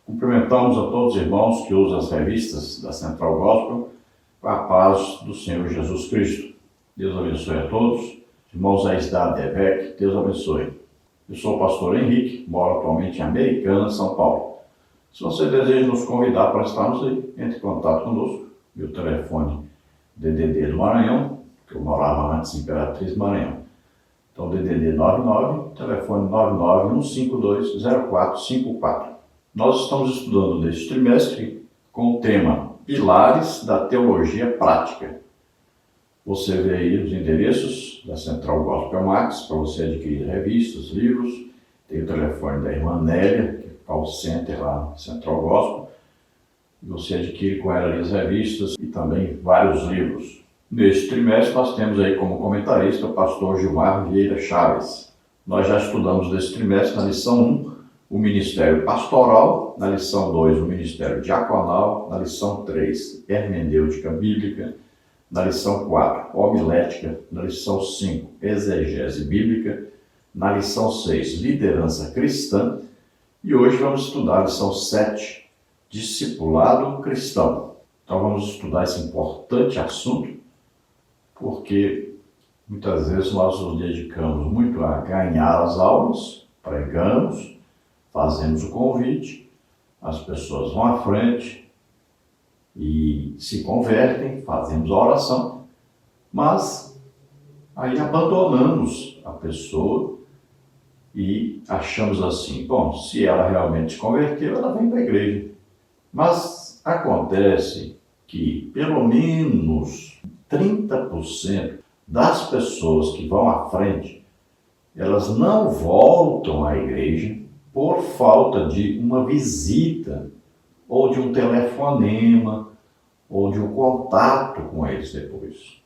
Cumprimentamos a todos os irmãos que usam as revistas da Central Gospel com a paz do Senhor Jesus Cristo. Deus abençoe a todos. Irmãos da DEVEC, Deus abençoe. Eu sou o pastor Henrique, moro atualmente em Americana, São Paulo. Se você deseja nos convidar para estarmos aí, entre em contato conosco. Meu telefone DDD do Maranhão, que eu morava antes em Imperatriz, Maranhão. Então, DDD 99, telefone 991520454. Nós estamos estudando neste trimestre com o tema Pilares da Teologia Prática. Você vê aí os endereços da Central Gospel Max para você adquirir revistas, livros. Tem o telefone da irmã Nélia, que é call center lá na Central Gospel. E você adquire com ela ali as revistas e também vários livros. Neste trimestre nós temos aí como comentarista o pastor Gilmar Vieira Chaves. Nós já estudamos neste trimestre na lição 1 o Ministério Pastoral, na lição 2 o Ministério Diaconal, na lição 3 Hermenêutica Bíblica, na lição 4 Homilética, na lição 5 Exegese Bíblica, na lição 6 Liderança Cristã e hoje vamos estudar a lição 7 Discipulado Cristão. Então vamos estudar esse importante assunto porque muitas vezes nós nos dedicamos muito a ganhar as almas, pregamos, fazemos o convite, as pessoas vão à frente e se convertem, fazemos a oração, mas aí abandonamos a pessoa e achamos assim, bom, se ela realmente se converteu, ela vem para a igreja. Mas acontece que pelo menos 30% das pessoas que vão à frente, elas não voltam à igreja por falta de uma visita, ou de um telefonema, ou de um contato com eles depois.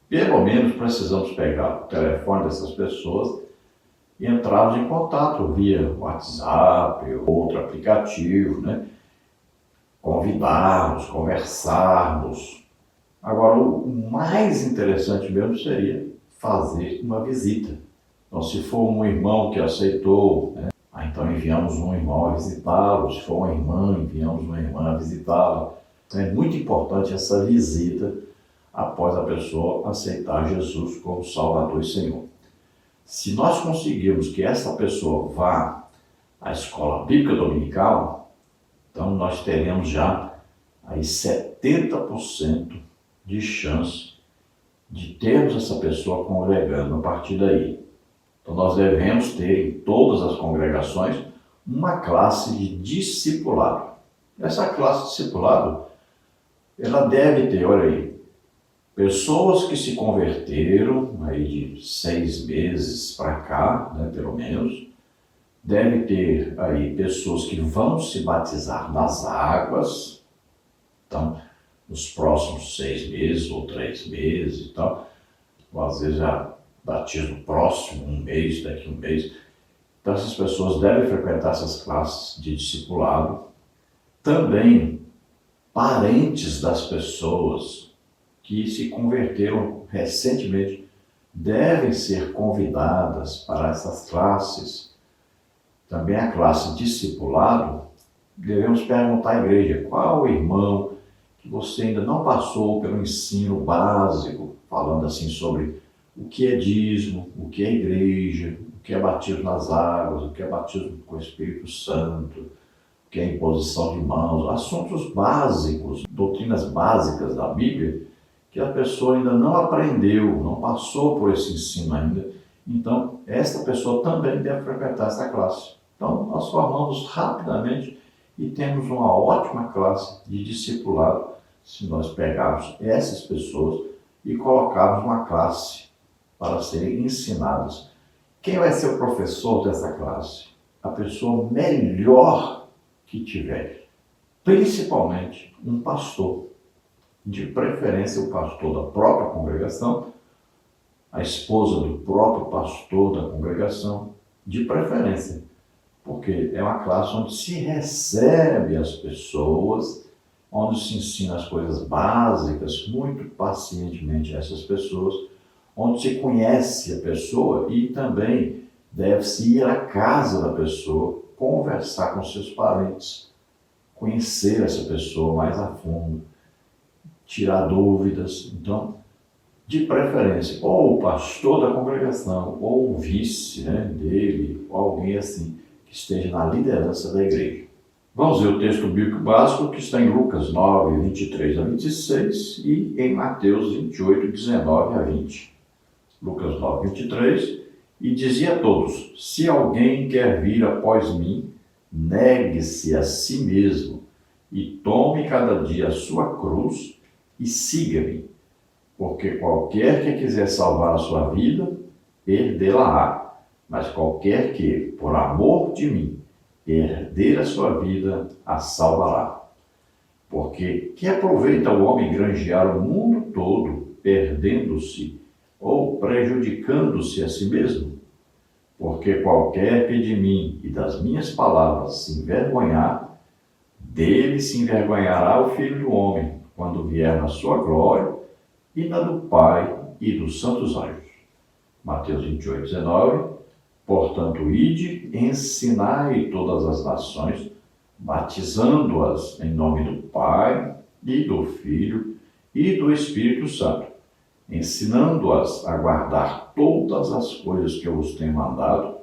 Pelo menos precisamos pegar o telefone dessas pessoas e entrarmos em contato via WhatsApp ou outro aplicativo, né? Convidarmos, conversarmos. Agora, o mais interessante mesmo seria fazer uma visita. Então, se for um irmão que aceitou, né? Então enviamos um irmão a visitá-lo, se for uma irmã, enviamos uma irmã a visitá-la. Então é muito importante essa visita após a pessoa aceitar Jesus como Salvador e Senhor. Se nós conseguirmos que essa pessoa vá à escola bíblica dominical, então nós teremos já aí 70% de chance de termos essa pessoa congregando a partir daí. Então nós devemos ter em todas as congregações uma classe de discipulado. Essa classe de discipulado, ela deve ter, olha aí, pessoas que se converteram aí de 6 meses para cá, né, pelo menos. Deve ter aí pessoas que vão se batizar nas águas, então, nos próximos 6 meses ou 3 meses e tal, ou às vezes já batismo próximo, um mês, daqui a um mês. Então essas pessoas devem frequentar essas classes de discipulado. Também parentes das pessoas que se converteram recentemente devem ser convidadas para essas classes. Também a classe discipulado, devemos perguntar à igreja qual o irmão que você ainda não passou pelo ensino básico, falando assim sobre o que é dízimo, o que é igreja, o que é batismo nas águas, o que é batismo com o Espírito Santo, o que é imposição de mãos, assuntos básicos, doutrinas básicas da Bíblia, que a pessoa ainda não aprendeu, não passou por esse ensino ainda. Então, esta pessoa também deve frequentar essa classe. Então, nós formamos rapidamente e temos uma ótima classe de discipulado se nós pegarmos essas pessoas e colocarmos uma classe para serem ensinadas. Quem vai ser o professor dessa classe? A pessoa melhor que tiver, principalmente um pastor, de preferência o pastor da própria congregação, a esposa do próprio pastor da congregação, de preferência, porque é uma classe onde se recebe as pessoas, onde se ensina as coisas básicas, muito pacientemente a essas pessoas, onde se conhece a pessoa e também deve-se ir à casa da pessoa, conversar com seus parentes, conhecer essa pessoa mais a fundo, tirar dúvidas. Então, de preferência, ou o pastor da congregação, ou o vice, né, dele, ou alguém assim, que esteja na liderança da igreja. Vamos ver o texto bíblico básico que está em Lucas 9, 23 a 26 e em Mateus 28, 19 a 20. Lucas 9, 23, e dizia a todos: se alguém quer vir após mim, negue-se a si mesmo e tome cada dia a sua cruz e siga-me. Porque qualquer que quiser salvar a sua vida, perdê-la-á. Mas qualquer que, por amor de mim, perder a sua vida, a salvará. Porque que aproveita o homem granjear o mundo todo, perdendo-se ou prejudicando-se a si mesmo? Porque qualquer que de mim e das minhas palavras se envergonhar, dele se envergonhará o Filho do Homem, quando vier na sua glória, e na do Pai e dos santos anjos. Mateus 28, 19. Portanto, ide, ensinai todas as nações, batizando-as em nome do Pai e do Filho e do Espírito Santo, ensinando-as a guardar todas as coisas que eu vos tenho mandado,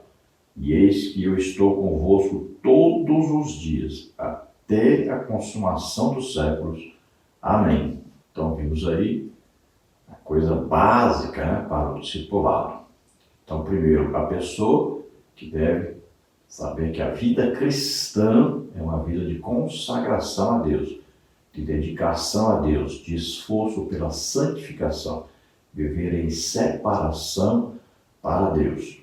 e eis que eu estou convosco todos os dias, até a consumação dos séculos. Amém. Então, vimos aí a coisa básica, né, para o discipulado. Então, primeiro, a pessoa que deve saber que a vida cristã é uma vida de consagração a Deus, de dedicação a Deus, de esforço pela santificação, viver em separação para Deus.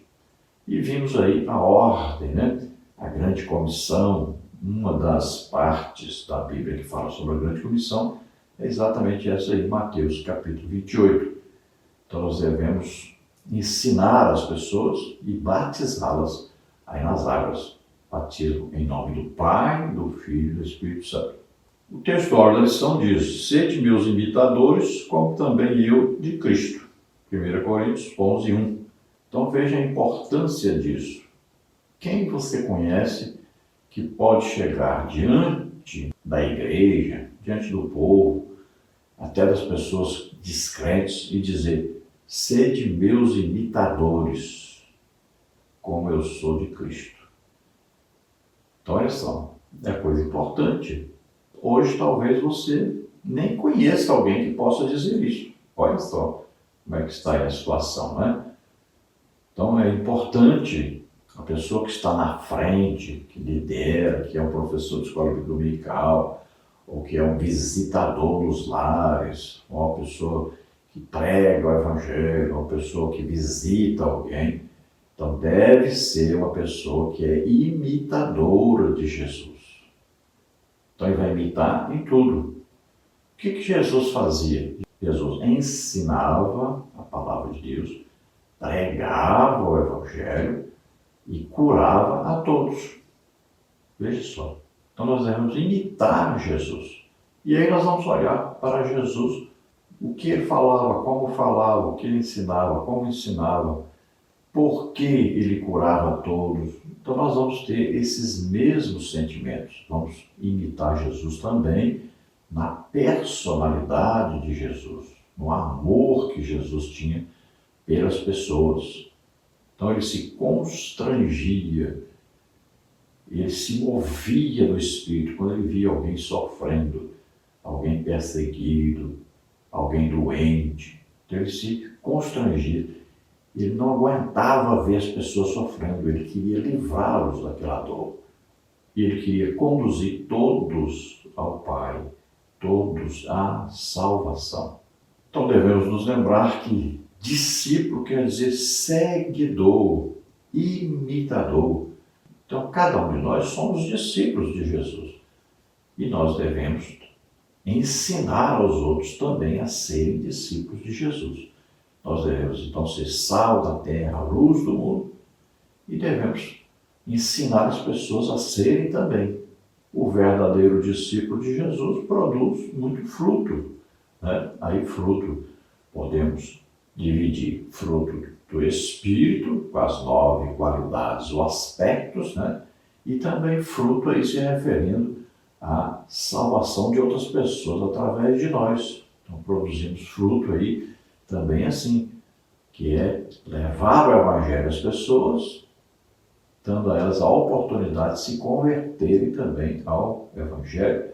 E vimos aí a ordem, né? A grande comissão. Uma das partes da Bíblia que fala sobre a grande comissão é exatamente essa aí, Mateus capítulo 28. Então nós devemos ensinar as pessoas e batizá-las aí nas águas. Batismo em nome do Pai, do Filho e do Espírito Santo. O texto da lição diz: sede meus imitadores, como também eu de Cristo. 1 Coríntios 11, 1. Então veja a importância disso. Quem você conhece que pode chegar diante da igreja, diante do povo, até das pessoas descrentes e dizer: sede meus imitadores, como eu sou de Cristo. Então, olha só, é coisa importante. Hoje, talvez você nem conheça alguém que possa dizer isso. Olha só como é que está aí a situação, né? Então, é importante a pessoa que está na frente, que lidera, que é um professor de escola dominical, ou que é um visitador nos lares, ou uma pessoa que prega o evangelho, uma pessoa que visita alguém. Então, deve ser uma pessoa que é imitadora de Jesus. Então, ele vai imitar em tudo. O que Jesus fazia? Jesus ensinava a palavra de Deus, pregava o evangelho e curava a todos. Veja só. Então, nós devemos imitar Jesus. E aí nós vamos olhar para Jesus, o que ele falava, o que ele ensinava, como ensinava, por que ele curava a todos. Então nós vamos ter esses mesmos sentimentos. Vamos imitar Jesus também na personalidade de Jesus, no amor que Jesus tinha pelas pessoas. Então ele se constrangia, ele se movia no espírito quando ele via alguém sofrendo, alguém perseguido, alguém doente. Então ele se constrangia. Ele não aguentava ver as pessoas sofrendo, ele queria livrá-los daquela dor. E ele queria conduzir todos ao Pai, todos à salvação. Então devemos nos lembrar que discípulo quer dizer seguidor, imitador. Então cada um de nós somos discípulos de Jesus. E nós devemos ensinar aos outros também a serem discípulos de Jesus. Nós devemos, então, ser sal da terra, a luz do mundo, e devemos ensinar as pessoas a serem também. O verdadeiro discípulo de Jesus produz muito fruto, né? Aí fruto, podemos dividir fruto do Espírito, com as 9 qualidades ou aspectos, né? E também fruto aí se referindo a salvação de outras pessoas através de nós. Então produzimos fruto aí também assim, que é levar o Evangelho às pessoas, dando a elas a oportunidade de se converterem também ao Evangelho,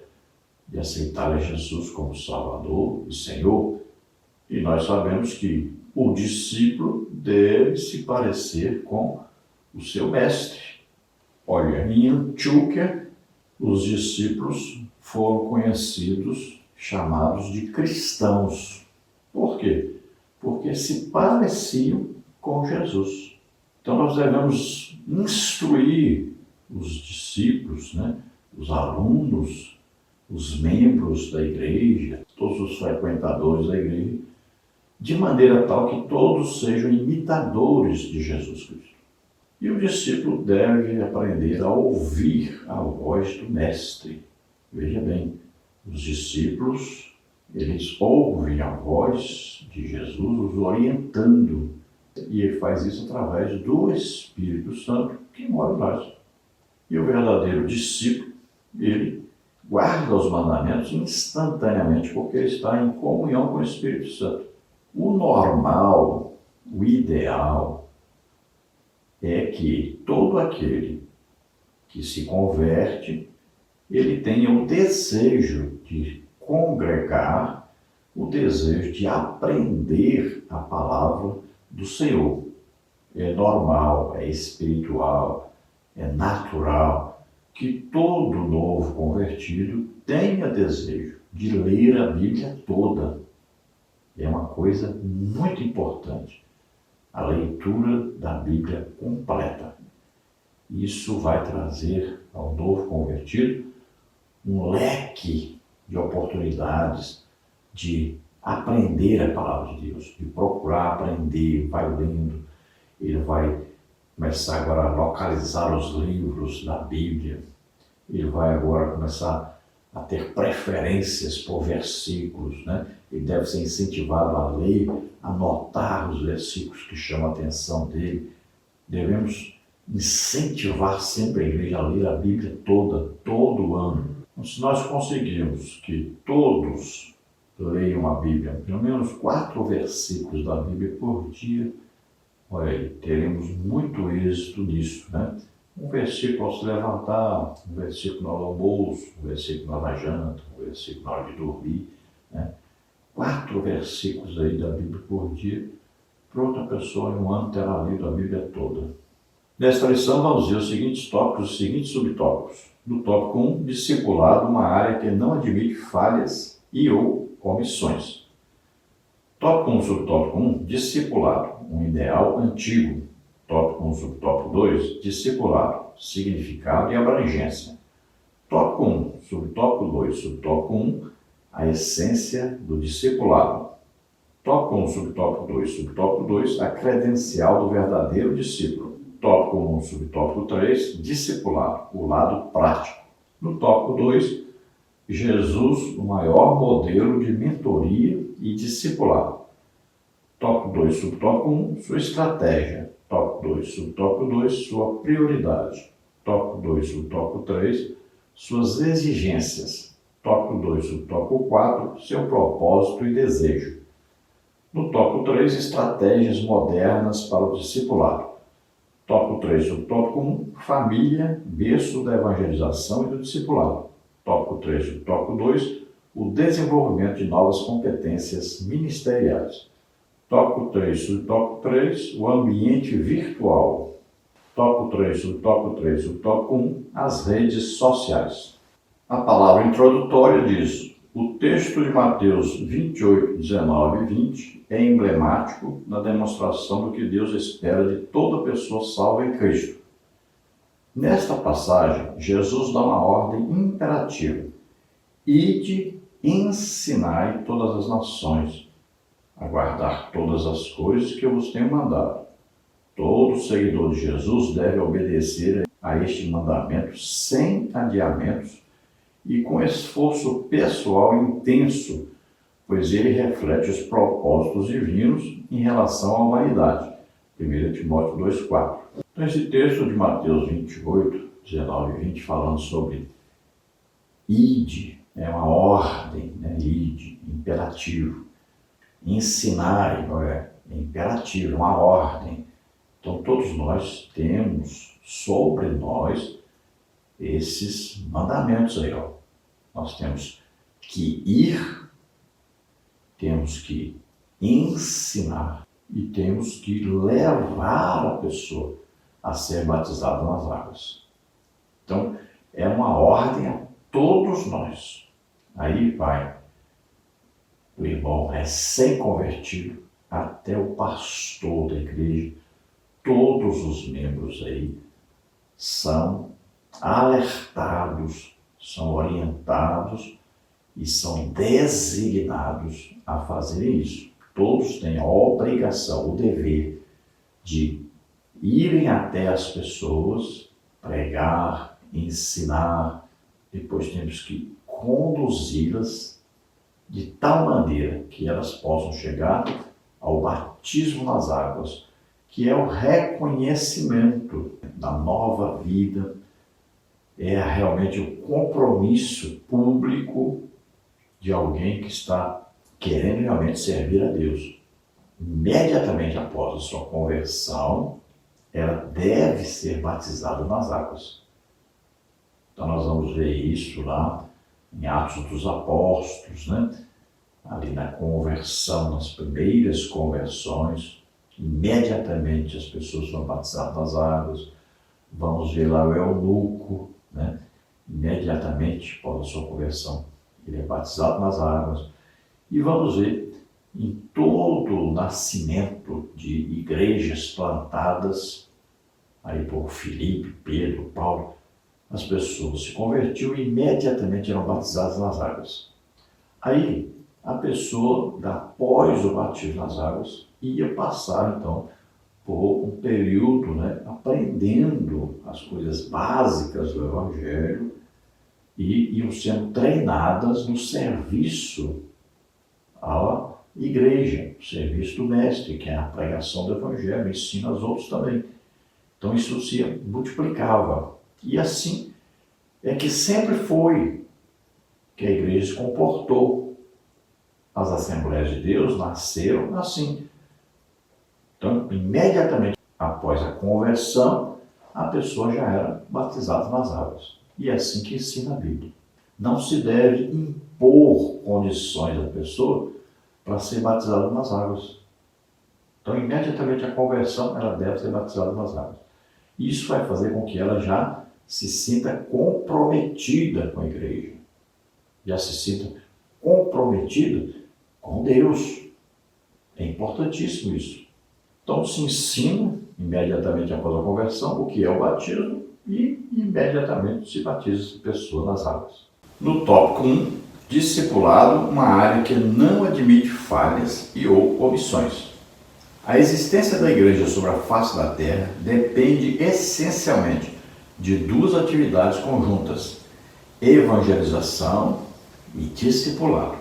de aceitarem Jesus como Salvador e Senhor. E nós sabemos que o discípulo deve se parecer com o seu mestre. Olha, em Antioquia, os discípulos foram conhecidos, chamados de cristãos. Por quê? Porque se pareciam com Jesus. Então nós devemos instruir os discípulos, os alunos, os membros da igreja, todos os frequentadores da igreja, de maneira tal que todos sejam imitadores de Jesus Cristo. E o discípulo deve aprender a ouvir a voz do Mestre. Veja bem, os discípulos, eles ouvem a voz de Jesus, os orientando. E ele faz isso através do Espírito Santo que mora em nós. E o verdadeiro discípulo, ele guarda os mandamentos instantaneamente, porque ele está em comunhão com o Espírito Santo. O normal, o ideal, é que todo aquele que se converte, ele tenha o desejo de congregar, o desejo de aprender a palavra do Senhor. É normal, é espiritual, é natural que todo novo convertido tenha desejo de ler a Bíblia toda. É uma coisa muito importante, a leitura da Bíblia completa. Isso vai trazer ao novo convertido um leque de oportunidades de aprender a palavra de Deus, de procurar aprender, vai lendo. Ele vai começar agora a localizar os livros da Bíblia. Ele vai agora começar a ter preferências por versículos, Ele deve ser incentivado a ler, a anotar os versículos que chamam a atenção dele. Devemos incentivar sempre a igreja a ler a Bíblia toda, todo ano. Então, se nós conseguirmos que todos leiam a Bíblia, pelo menos 4 versículos da Bíblia por dia, olha aí, teremos muito êxito nisso, Um versículo ao se levantar, um versículo no almoço, um versículo na hora da janta, um versículo na hora de dormir, 4 versículos aí da Bíblia por dia, para outra pessoa em um ano terá lido a Bíblia toda. Nesta lição vamos ver os seguintes tópicos, os seguintes subtópicos. No tópico 1, discipulado, uma área que não admite falhas e ou omissões. Tópico 1, subtópico 1, discipulado, um ideal antigo. Tópico 1, subtópico 2, discipulado, significado e abrangência. Tópico 1, subtópico 2, subtópico 1, a essência do discipulado. Tópico 1, subtópico 2, subtópico 2, a credencial do verdadeiro discípulo. Tópico 1, subtópico 3, discipulado, o lado prático. No tópico 2, Jesus, o maior modelo de mentoria e discipulado. Tópico 2, subtópico 1, sua estratégia. Tópico 2, subtópico 2, sua prioridade. Tópico 2, subtópico 3, suas exigências. Tópico 2, subtópico 4, seu propósito e desejo. No tópico 3, estratégias modernas para o discipulado. Tópico 3, subtópico 1, família, berço da evangelização e do discipulado. Tópico 3, subtópico 2, o desenvolvimento de novas competências ministeriais. Tópico 3, subtópico 3, o ambiente virtual. Tópico 3, subtópico 3, subtópico 1, as redes sociais. A palavra introdutória diz: o texto de Mateus 28, 19 e 20 é emblemático na demonstração do que Deus espera de toda pessoa salva em Cristo. Nesta passagem, Jesus dá uma ordem imperativa: ide, ensinai todas as nações a guardar todas as coisas que eu vos tenho mandado. Todo seguidor de Jesus deve obedecer a este mandamento sem adiamentos e com esforço pessoal intenso, pois ele reflete os propósitos divinos em relação à humanidade. 1 Timóteo 2,4. Então, esse texto de Mateus 28, 19 e 20, falando sobre Ide é uma ordem, né? Ide, imperativo. Ensinar é imperativo, é uma ordem. Então todos nós temos sobre nós esses mandamentos aí, ó. Nós temos que ir, temos que ensinar e temos que levar a pessoa a ser batizada nas águas. Então, é uma ordem a todos nós. Aí vai do irmão recém-convertido até o pastor da igreja. Todos os membros aí são alertados, são orientados e são designados a fazerem isso. Todos têm a obrigação, o dever de irem até as pessoas, pregar, ensinar, depois temos que conduzi-las de tal maneira que elas possam chegar ao batismo nas águas, que é o reconhecimento da nova vida, é realmente o compromisso público de alguém que está querendo realmente servir a Deus. Imediatamente após a sua conversão, ela deve ser batizada nas águas. Então nós vamos ver isso lá em Atos dos Apóstolos, né? Ali na conversão, nas primeiras conversões, imediatamente as pessoas são batizadas nas águas. Vamos ver lá o eunuco, né? Imediatamente após a sua conversão, ele é batizado nas águas. E vamos ver em todo o nascimento de igrejas plantadas aí por Filipe, Pedro, Paulo, as pessoas se convertiam e imediatamente eram batizadas nas águas. Aí a pessoa, após o batismo nas águas, ia passar então por um período, né, aprendendo as coisas básicas do Evangelho e iam sendo treinadas no serviço à igreja, o serviço do mestre, que é a pregação do Evangelho, ensina aos outros também. Então isso se multiplicava. E assim é que sempre foi que a igreja se comportou. As Assembleias de Deus nasceram assim. Então, imediatamente após a conversão, a pessoa já era batizada nas águas. E é assim que ensina a Bíblia. Não se deve impor condições à pessoa para ser batizada nas águas. Então, imediatamente a conversão, ela deve ser batizada nas águas. Isso vai fazer com que ela já se sinta comprometida com a igreja. Já se sinta comprometida com Deus. É importantíssimo isso. Então se ensina imediatamente após a conversão o que é o batismo e imediatamente se batiza a pessoa nas águas. No tópico 1, discipulado, uma área que não admite falhas e ou omissões. A existência da igreja sobre a face da terra depende essencialmente de duas atividades conjuntas: evangelização e discipulado.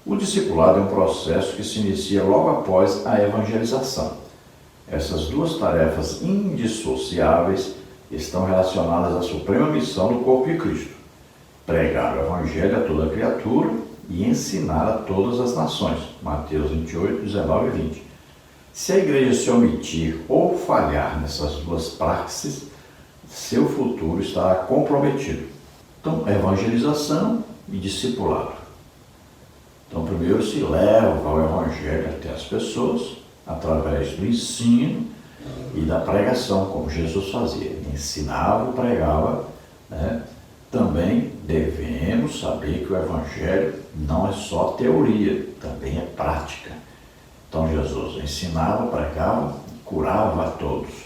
O discipulado é um processo que se inicia logo após a evangelização. Essas duas tarefas indissociáveis estão relacionadas à suprema missão do corpo de Cristo: pregar o Evangelho a toda criatura e ensinar a todas as nações. Mateus 28, 19 e 20. Se a igreja se omitir ou falhar nessas duas praxes, seu futuro estará comprometido. Então, evangelização e discipulado. Então, primeiro se leva o Evangelho até as pessoas, através do ensino e da pregação, como Jesus fazia. Ele ensinava e pregava, né? Também devemos saber que o Evangelho não é só teoria, também é prática. Então, Jesus ensinava, pregava e curava a todos.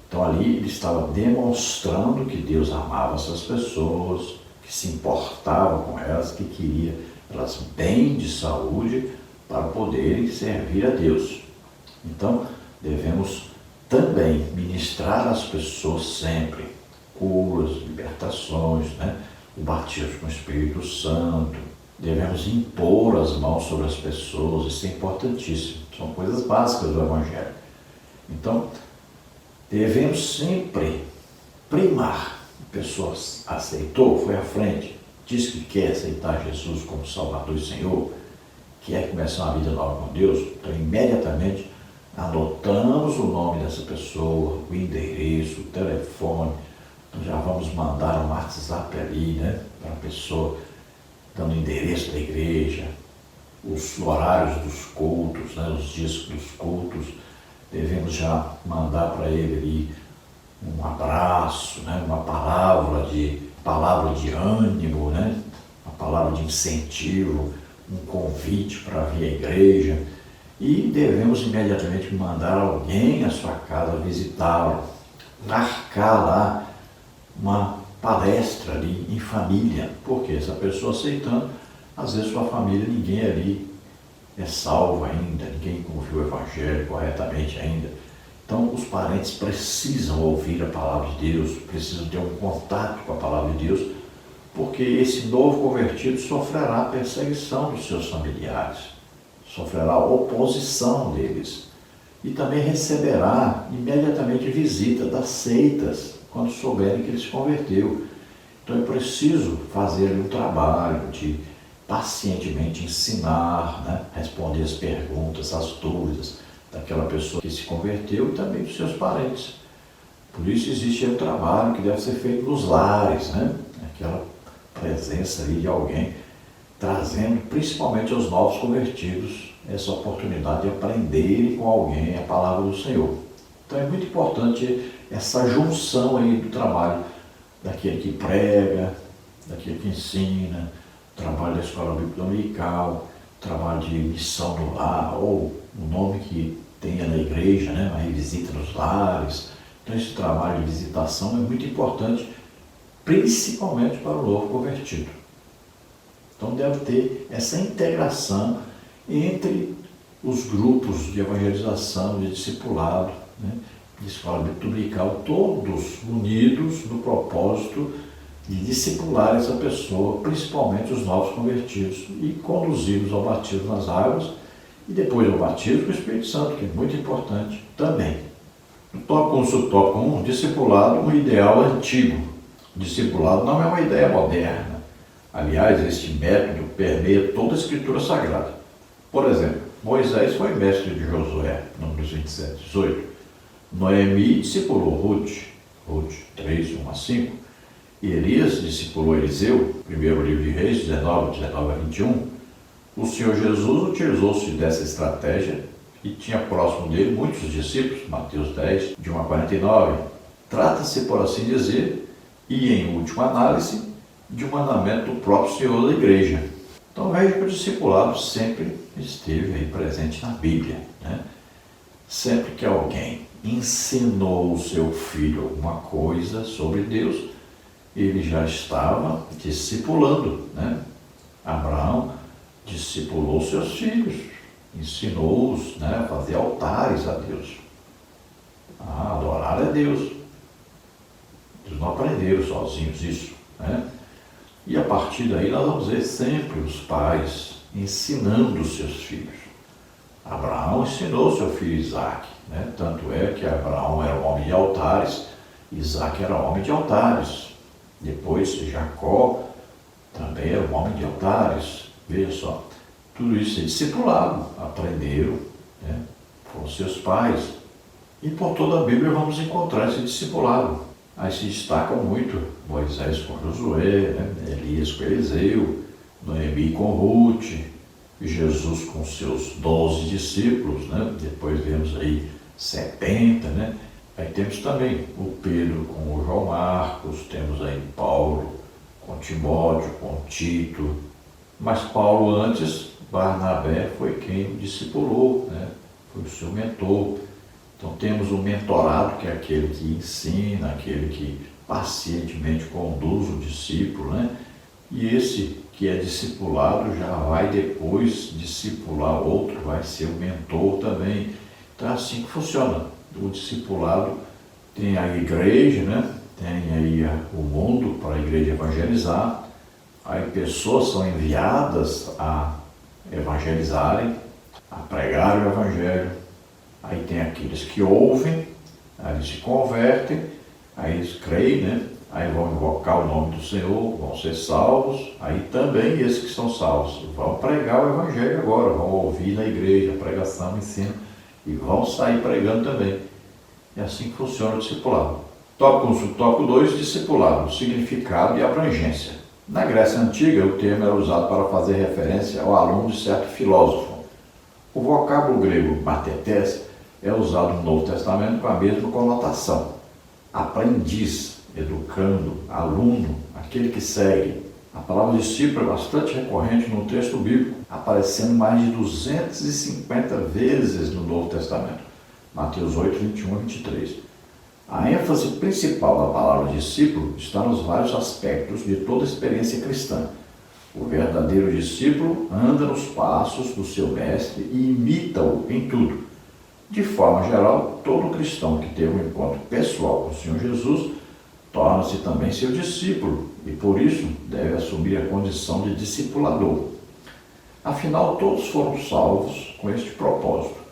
Então, ali ele estava demonstrando que Deus amava essas pessoas, que se importava com elas, que queria elas bem de saúde para poderem servir a Deus. Então, devemos também ministrar às pessoas sempre curas, libertações, né? O batismo com o Espírito Santo. Devemos impor as mãos sobre as pessoas, isso é importantíssimo. São coisas básicas do Evangelho. Então, devemos sempre primar. A pessoa aceitou, foi à frente, diz que quer aceitar Jesus como Salvador e Senhor, quer começar uma vida nova com Deus, então imediatamente anotamos o nome dessa pessoa, o endereço, o telefone, então já vamos mandar um WhatsApp ali, né, para a pessoa, dando o endereço da igreja, os horários dos cultos, né, os dias dos cultos, devemos já mandar para ele ali um abraço, né, uma palavra de ânimo, né, uma palavra de incentivo, um convite para vir à igreja, e devemos imediatamente mandar alguém à sua casa visitá-lo, marcar lá uma palestra ali em família, porque essa pessoa aceitando, às vezes sua família, ninguém ali é salvo ainda, ninguém ouviu o Evangelho corretamente ainda. Então os parentes precisam ouvir a palavra de Deus, precisam ter um contato com a palavra de Deus, porque esse novo convertido sofrerá perseguição dos seus familiares, sofrerá oposição deles e também receberá imediatamente visita das seitas quando souberem que ele se converteu. Então é preciso fazer um trabalho de pacientemente ensinar, né? Responder as perguntas, as dúvidas daquela pessoa que se converteu e também dos seus parentes. Por isso existe um trabalho que deve ser feito nos lares, né? Aquela presença ali de alguém trazendo principalmente aos novos convertidos essa oportunidade de aprenderem com alguém a palavra do Senhor. Então é muito importante essa junção aí do trabalho daquele que prega, daquele que ensina, trabalho da escola bíblica dominical, trabalho de missão no lar, ou o nome que tenha na igreja, né, uma visita nos lares. Então esse trabalho de visitação é muito importante, principalmente para o novo convertido. Então deve ter essa integração entre os grupos de evangelização, de discipulado, né, de escola bíblica dominical, todos unidos no propósito de discipular essa pessoa, principalmente os novos convertidos, e conduzi-los ao batismo nas águas e depois ao batismo com o Espírito Santo, que é muito importante também. No tópico 1, subtópico 1, discipulado, um ideal antigo. Discipulado não é uma ideia moderna. Aliás, este método permeia toda a Escritura Sagrada. Por exemplo, Moisés foi mestre de Josué, Números 27, 18. Noemi discipulou Ruth 3, 1 a 5. E Elias discipulou Eliseu, primeiro livro de Reis, 19 a 21. O Senhor Jesus utilizou-se dessa estratégia e tinha próximo dele muitos discípulos, Mateus 10, de 1 a 49. Trata-se, por assim dizer, e em última análise, de um mandamento do próprio Senhor da Igreja. Então veja que o discipulado sempre esteve aí presente na Bíblia, né? Sempre que alguém ensinou o seu filho alguma coisa sobre Deus, ele já estava discipulando, né? Abraão discipulou seus filhos, ensinou-os, né, a fazer altares a Deus, a adorar a Deus. Eles não aprenderam sozinhos isso, né? E a partir daí nós vamos ver sempre os pais ensinando os seus filhos. Abraão ensinou seu filho Isaque, né? Tanto é que Abraão era um homem de altares, Isaque era homem de altares. Depois Jacó também era um homem de altares. Veja só, tudo isso é discipulado, aprenderam, né, com seus pais. E por toda a Bíblia vamos encontrar esse discipulado. Aí se destacam muito Moisés com Josué, né, Elias com Eliseu, Noemi com Ruth, Jesus com seus 12 discípulos, né? Depois vemos aí 70, né? Aí temos também o Pedro com o João Marcos, temos aí Paulo com Timóteo, com Tito. Mas Paulo antes, Barnabé foi quem o discipulou, né? Foi o seu mentor. Então temos o mentorado, que é aquele que ensina, aquele que pacientemente conduz o discípulo, né? E esse que é discipulado já vai depois discipular outro, vai ser o mentor também. Então é assim que funciona. O discipulado tem a igreja, né? Tem aí o mundo para a igreja evangelizar. Aí pessoas são enviadas a evangelizarem, a pregar o evangelho. Aí tem aqueles que ouvem, aí eles se convertem, aí eles creem, né? aí vão invocar o nome do Senhor, vão ser salvos, aí também esses que são salvos vão pregar o Evangelho agora, vão ouvir na igreja a pregação, o ensino, e vão sair pregando também. É assim que funciona o discipulado. Tópico 2, discipulado, significado e abrangência. Na Grécia Antiga, o termo era usado para fazer referência ao aluno de certo filósofo. O vocábulo grego mathetes é usado no Novo Testamento com a mesma conotação. Aprendiz, educando, aluno, aquele que segue. A palavra discípulo é bastante recorrente no texto bíblico, aparecendo mais de 250 vezes no Novo Testamento. Mateus 8, 21 a 23. A ênfase principal da palavra discípulo está nos vários aspectos de toda a experiência cristã. O verdadeiro discípulo anda nos passos do seu mestre e imita-o em tudo. De forma geral, todo cristão que teve um encontro pessoal com o Senhor Jesus torna-se também seu discípulo e, por isso, deve assumir a condição de discipulador. Afinal, todos foram salvos com este propósito.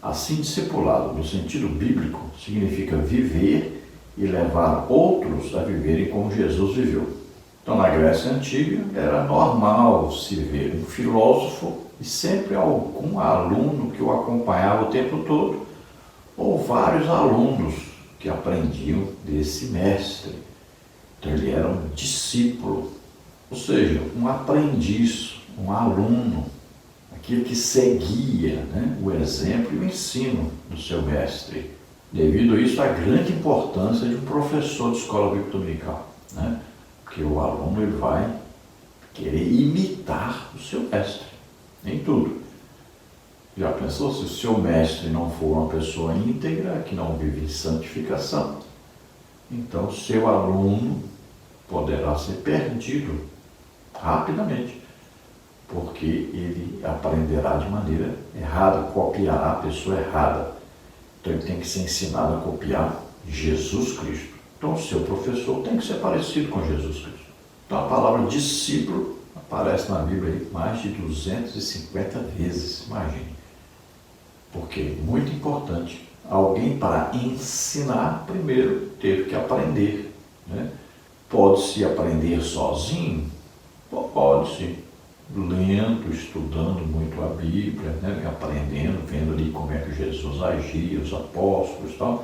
Assim, discipulado, no sentido bíblico, significa viver e levar outros a viverem como Jesus viveu. Então, na Grécia Antiga, era normal se ver um filósofo e sempre algum aluno que o acompanhava o tempo todo, ou vários alunos que aprendiam desse mestre. Então, ele era um discípulo, ou seja, um aprendiz, um aluno, aquele que seguia, o exemplo e o ensino do seu mestre. Devido a isso, a grande importância de um professor de escola bíblica dominical, porque o aluno ele vai querer imitar o seu mestre em tudo. Já pensou se o seu mestre não for uma pessoa íntegra, que não vive em santificação? Então, seu aluno poderá ser perdido rapidamente, porque ele aprenderá de maneira errada, copiará a pessoa errada. Então, ele tem que ser ensinado a copiar Jesus Cristo. Então, o seu professor tem que ser parecido com Jesus Cristo. Então, a palavra discípulo aparece na Bíblia aí mais de 250 vezes, imagine. Porque é muito importante. Alguém para ensinar, primeiro, teve que aprender. Pode-se aprender sozinho? Pode-se. Lendo, estudando muito a Bíblia, aprendendo, vendo ali como é que Jesus agia, os apóstolos e tal.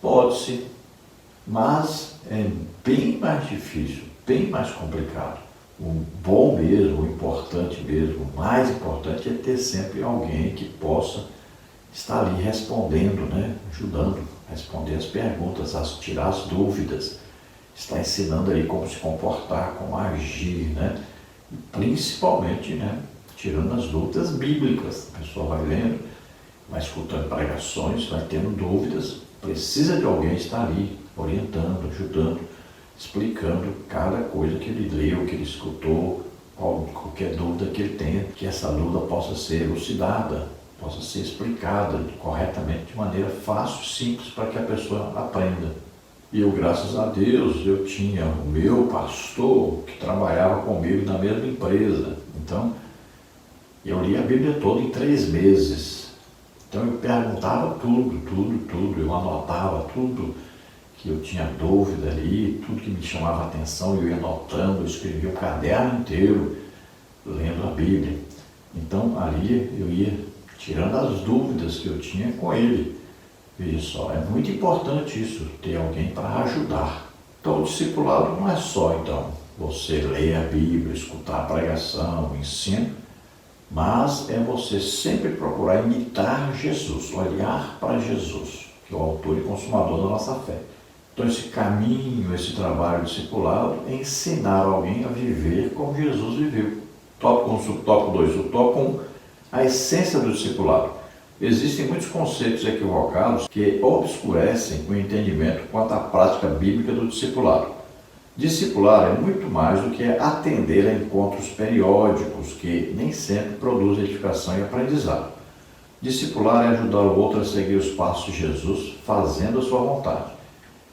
Pode-se. Mas é bem mais difícil, bem mais complicado. O bom mesmo, o importante mesmo, o mais importante é ter sempre alguém que possa estar ali respondendo, ajudando a responder as perguntas, a tirar as dúvidas, estar ensinando ali como se comportar, como agir, E principalmente, tirando as dúvidas bíblicas. A pessoa vai lendo, vai escutando pregações, vai tendo dúvidas, precisa de alguém estar ali, orientando, ajudando, explicando cada coisa que ele leu, que ele escutou, qualquer dúvida que ele tenha, que essa dúvida possa ser elucidada, possa ser explicada corretamente, de maneira fácil, simples, para que a pessoa aprenda. E eu, graças a Deus, eu tinha o meu pastor que trabalhava comigo na mesma empresa. Então, eu li a Bíblia toda em 3 meses. Então, eu perguntava tudo, eu anotava tudo que eu tinha dúvida ali, tudo que me chamava a atenção, eu ia anotando, eu escrevia o caderno inteiro, lendo a Bíblia. Então, ali eu ia tirando as dúvidas que eu tinha com ele. Veja só, é muito importante isso, ter alguém para ajudar. Então, o discipulado não é só, você ler a Bíblia, escutar a pregação, o ensino, mas é você sempre procurar imitar Jesus, olhar para Jesus, que é o autor e consumador da nossa fé. Então, esse caminho, esse trabalho discipulado é ensinar alguém a viver como Jesus viveu. Tópico 2, o tópico 1, a essência do discipulado. Existem muitos conceitos equivocados que obscurecem o entendimento quanto à prática bíblica do discipulado. Discipular é muito mais do que atender a encontros periódicos que nem sempre produzem edificação e aprendizado. Discipular é ajudar o outro a seguir os passos de Jesus, fazendo a sua vontade.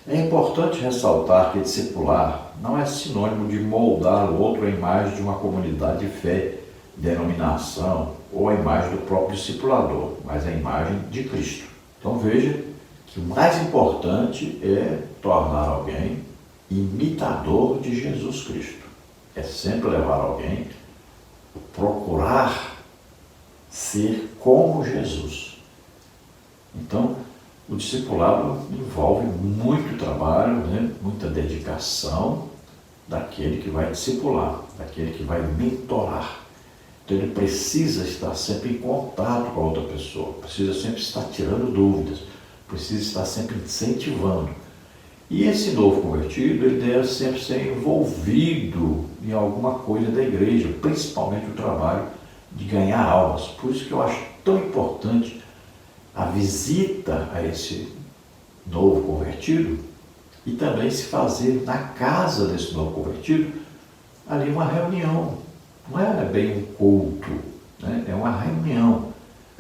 É importante ressaltar que discipular não é sinônimo de moldar o outro à imagem de uma comunidade de fé, denominação ou a imagem do próprio discipulador, mas a imagem de Cristo. Então veja que o mais importante é tornar alguém imitador de Jesus Cristo. É sempre levar alguém, procurar ser como Jesus. Então, o discipulado envolve muito trabalho, né? Muita dedicação daquele que vai discipular, daquele que vai mentorar. Então ele precisa estar sempre em contato com a outra pessoa, precisa sempre estar tirando dúvidas, precisa estar sempre incentivando. E esse novo convertido, ele deve sempre ser envolvido em alguma coisa da igreja, principalmente o trabalho de ganhar almas. Por isso que eu acho tão importante a visita a esse novo convertido e também se fazer na casa desse novo convertido ali uma reunião. Não é bem um culto, né? É uma reunião.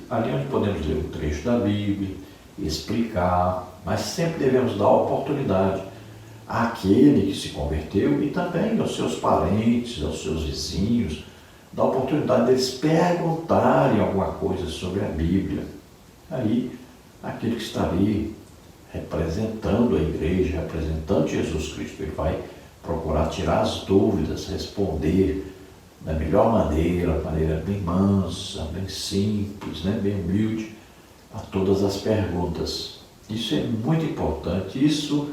Ali onde podemos ler um trecho da Bíblia, explicar, mas sempre devemos dar oportunidade àquele que se converteu e também aos seus parentes, aos seus vizinhos, dar oportunidade deles perguntarem alguma coisa sobre a Bíblia. Aí, aquele que está ali representando a igreja, representando Jesus Cristo, ele vai procurar tirar as dúvidas, responder da melhor maneira bem mansa, bem simples, né? Bem humilde, a todas as perguntas. Isso é muito importante, isso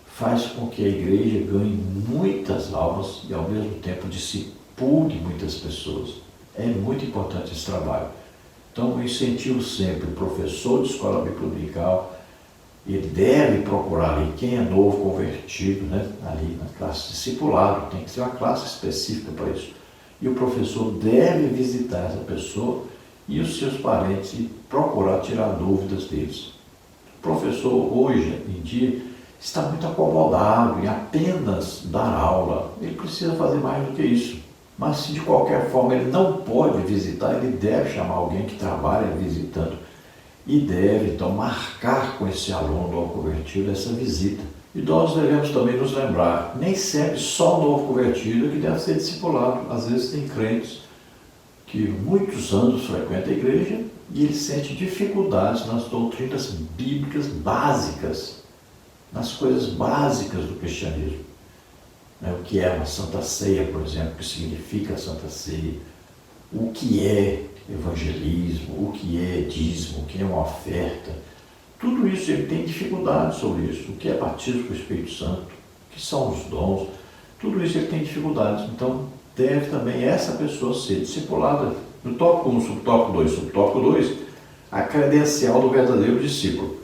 faz com que a igreja ganhe muitas almas e ao mesmo tempo discipule muitas pessoas. É muito importante esse trabalho. Então eu incentivo sempre o professor de escola bíblica dominical, ele deve procurar ali quem é novo convertido, né? Ali na classe discipulado, tem que ser uma classe específica para isso. E o professor deve visitar essa pessoa e os seus parentes e procurar tirar dúvidas deles. O professor, hoje em dia, está muito acomodado em apenas dar aula. Ele precisa fazer mais do que isso. Mas se de qualquer forma ele não pode visitar, ele deve chamar alguém que trabalha visitando e deve então marcar com esse aluno novo convertido essa visita. E nós devemos também nos lembrar, nem sempre só o novo convertido que deve ser discipulado. Às vezes tem crentes que muitos anos frequentam a igreja e ele sente dificuldades nas doutrinas bíblicas básicas, nas coisas básicas do cristianismo. O que é uma Santa Ceia, por exemplo, o que significa a Santa Ceia, o que é evangelismo, o que é dízimo, o que é uma oferta. Tudo isso ele tem dificuldade sobre isso. O que é batismo com o Espírito Santo, o que são os dons, tudo isso ele tem dificuldades. Então, deve também essa pessoa ser discipulada. No tópico 1, subtópico 2, a credencial do verdadeiro discípulo.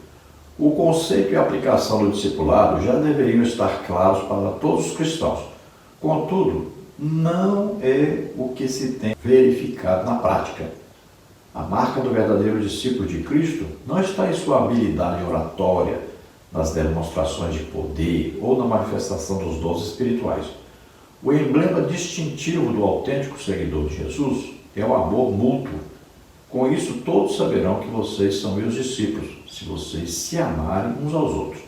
O conceito e a aplicação do discipulado já deveriam estar claros para todos os cristãos. Contudo, não é o que se tem verificado na prática. A marca do verdadeiro discípulo de Cristo não está em sua habilidade oratória, nas demonstrações de poder ou na manifestação dos dons espirituais. O emblema distintivo do autêntico seguidor de Jesus é o amor mútuo. Com isso, todos saberão que vocês são meus discípulos, se vocês se amarem uns aos outros.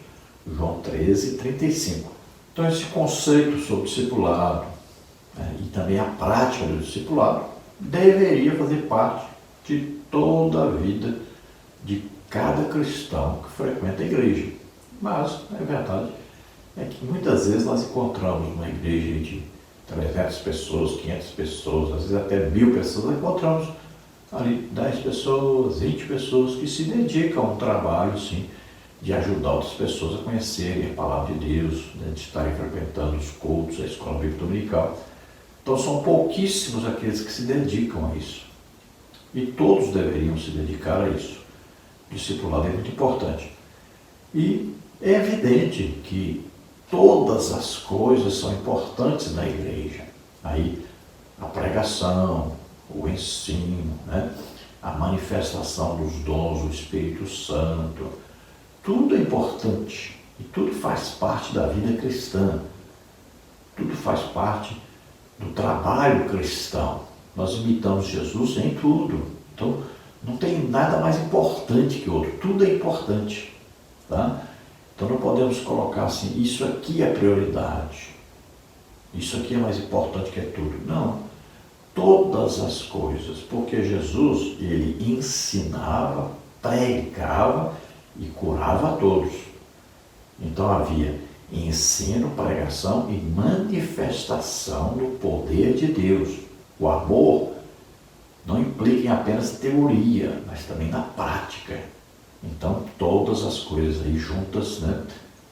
João 13:35. Então, esse conceito sobre discipulado, e também a prática do discipulado deveria fazer parte de toda a vida de cada cristão que frequenta a igreja. Mas, a verdade é que muitas vezes nós encontramos uma igreja de 300 pessoas, 500 pessoas, às vezes até 1000 pessoas, nós encontramos ali 10 pessoas, 20 pessoas que se dedicam a um trabalho, sim, de ajudar outras pessoas a conhecerem a palavra de Deus, né, de estarem frequentando os cultos, a escola bíblica dominical. Então são pouquíssimos aqueles que se dedicam a isso. E todos deveriam se dedicar a isso. O discipulado é muito importante. E é evidente que todas as coisas são importantes na igreja. Aí a pregação, o ensino, né? A manifestação dos dons do Espírito Santo, tudo é importante e tudo faz parte da vida cristã. Tudo faz parte do trabalho cristão. Nós imitamos Jesus em tudo. Então, não tem nada mais importante que outro. Tudo é importante. Tá? Então, não podemos colocar assim, isso aqui é prioridade. Isso aqui é mais importante que tudo. Não. Todas as coisas. Porque Jesus, ele ensinava, pregava e curava a todos. Então, havia ensino, pregação e manifestação do poder de Deus. O amor não implica em apenas teoria, mas também na prática. Então, todas as coisas aí juntas, né,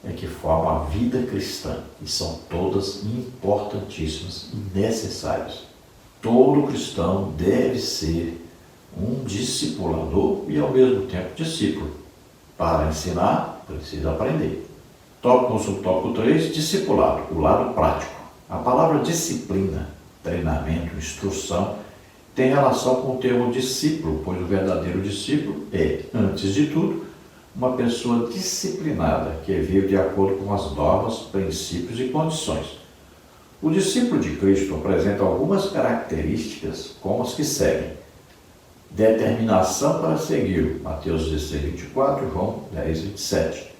é que formam a vida cristã, e são todas importantíssimas e necessárias. Todo cristão deve ser um discipulador e, ao mesmo tempo, discípulo. Para ensinar, precisa aprender. Tópico subtópico 3, discipulado, o lado prático. A palavra disciplina, treinamento, instrução, tem relação com o termo discípulo, pois o verdadeiro discípulo é, antes de tudo, uma pessoa disciplinada, que vive de acordo com as normas, princípios e condições. O discípulo de Cristo apresenta algumas características como as que seguem. Determinação para segui-lo, Mateus 16, 24, João 10, 27.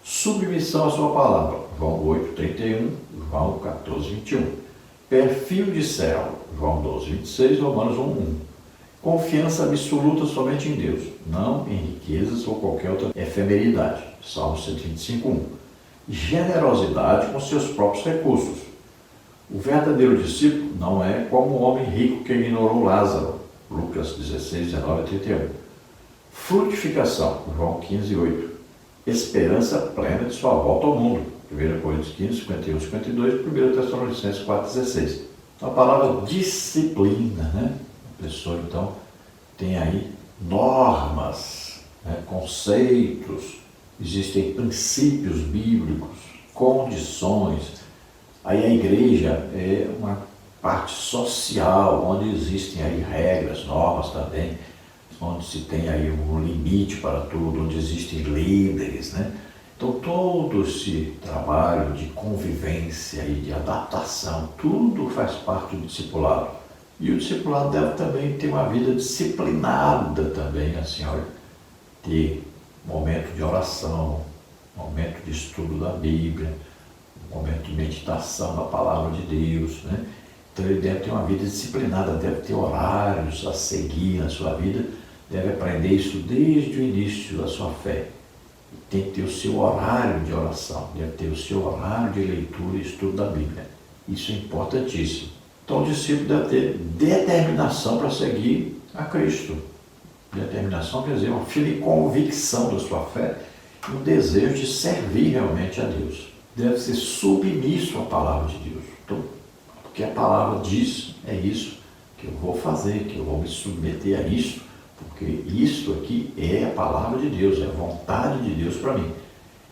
Submissão à sua palavra, João 8, 31, João 14, 21. Perfil de servo, João 12, 26, Romanos 1, 1. Confiança absoluta somente em Deus, não em riquezas ou qualquer outra efemeridade, Salmo 125, 1. Generosidade com seus próprios recursos. O verdadeiro discípulo não é como o homem rico que ignorou Lázaro, Lucas 16, 19 a 31. Frutificação, João 15, 8. Esperança plena de sua volta ao mundo, 1 Coríntios 15, 51, 52, 1 Tessalonicenses 4, 16. Então, a palavra disciplina, né? A pessoa, então, tem aí normas, né? Conceitos, existem princípios bíblicos, condições. Aí a igreja é uma parte social, onde existem aí regras, normas também, onde se tem aí um limite para tudo, onde existem líderes, né? Então todo esse trabalho de convivência e de adaptação, tudo faz parte do discipulado. E o discipulado deve também ter uma vida disciplinada também, assim, olha, ter momento de oração, momento de estudo da Bíblia, momento de meditação da palavra de Deus, né? Então ele deve ter uma vida disciplinada, deve ter horários a seguir na sua vida, deve aprender isso desde o início da sua fé. Tem que ter o seu horário de oração, deve ter o seu horário de leitura e estudo da Bíblia. Isso é importantíssimo. Então o discípulo deve ter determinação para seguir a Cristo. Determinação quer dizer uma firme convicção da sua fé e um desejo de servir realmente a Deus. Deve ser submisso à palavra de Deus. Então, o que a palavra diz é isso que eu vou fazer, que eu vou me submeter a isso, porque isso aqui é a palavra de Deus, é a vontade de Deus para mim.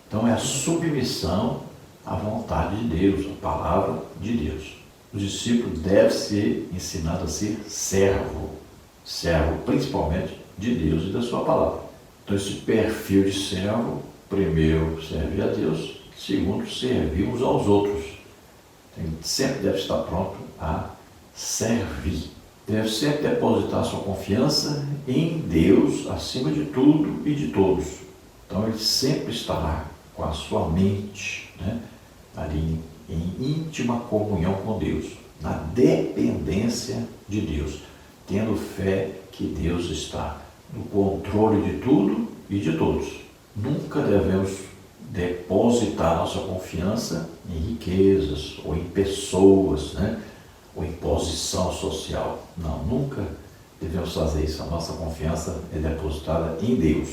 Então é a submissão à vontade de Deus, à palavra de Deus. O discípulo deve ser ensinado a ser servo principalmente de Deus e da sua palavra. Então esse perfil de servo, primeiro, servir a Deus, segundo, servir uns aos outros. Ele sempre deve estar pronto a servir. Deve sempre depositar sua confiança em Deus acima de tudo e de todos. Então ele sempre estará com a sua mente, né, ali em íntima comunhão com Deus, na dependência de Deus, tendo fé que Deus está no controle de tudo e de todos. Nunca devemos depositar nossa confiança em riquezas ou em pessoas, né? Ou em posição social. Não, nunca devemos fazer isso. A nossa confiança é depositada em Deus.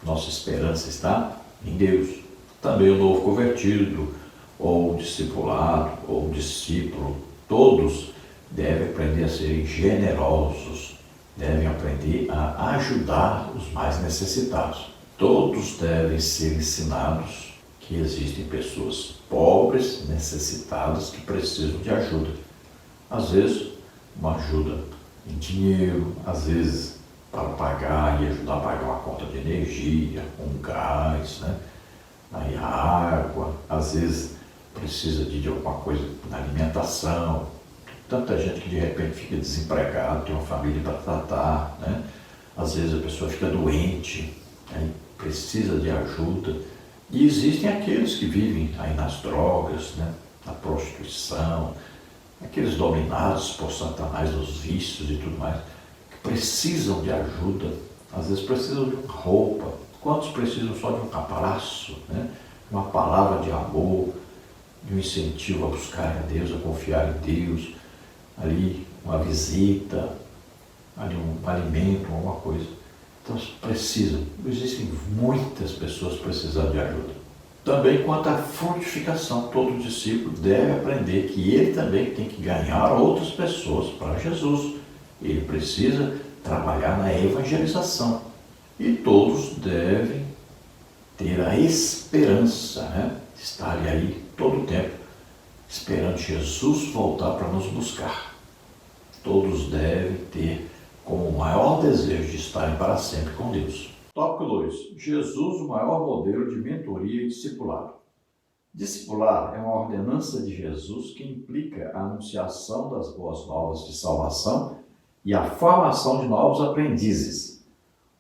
Nossa esperança está em Deus. Também o novo convertido, ou discipulado, ou discípulo, todos devem aprender a serem generosos, devem aprender a ajudar os mais necessitados. Todos devem ser ensinados que existem pessoas pobres, necessitadas, que precisam de ajuda. Às vezes, uma ajuda em dinheiro, às vezes para pagar e ajudar a pagar uma conta de energia, um gás, né? Aí a água, às vezes precisa de alguma coisa na alimentação. Tanta gente que de repente fica desempregado, tem uma família para tratar, né? Às vezes a pessoa fica doente, aí precisa de ajuda. E existem aqueles que vivem aí nas drogas, né? Na prostituição, aqueles dominados por Satanás nos vícios e tudo mais, que precisam de ajuda, às vezes precisam de uma roupa. Quantos precisam só de um abraço, né? uma palavra de amor, de um incentivo a buscar a Deus, a confiar em Deus, ali uma visita, ali um alimento, alguma coisa. Então precisam, existem muitas pessoas precisando de ajuda. Também quanto à frutificação, todo discípulo deve aprender que ele também tem que ganhar outras pessoas para Jesus. Ele precisa trabalhar na evangelização. E todos devem ter a esperança, de estar ali todo o tempo, esperando Jesus voltar para nos buscar. Todos devem ter como o maior desejo de estarem para sempre com Deus. Tópico 2. Jesus, o maior modelo de mentoria e discipulado. Discipular é uma ordenança de Jesus que implica a anunciação das boas novas de salvação e a formação de novos aprendizes.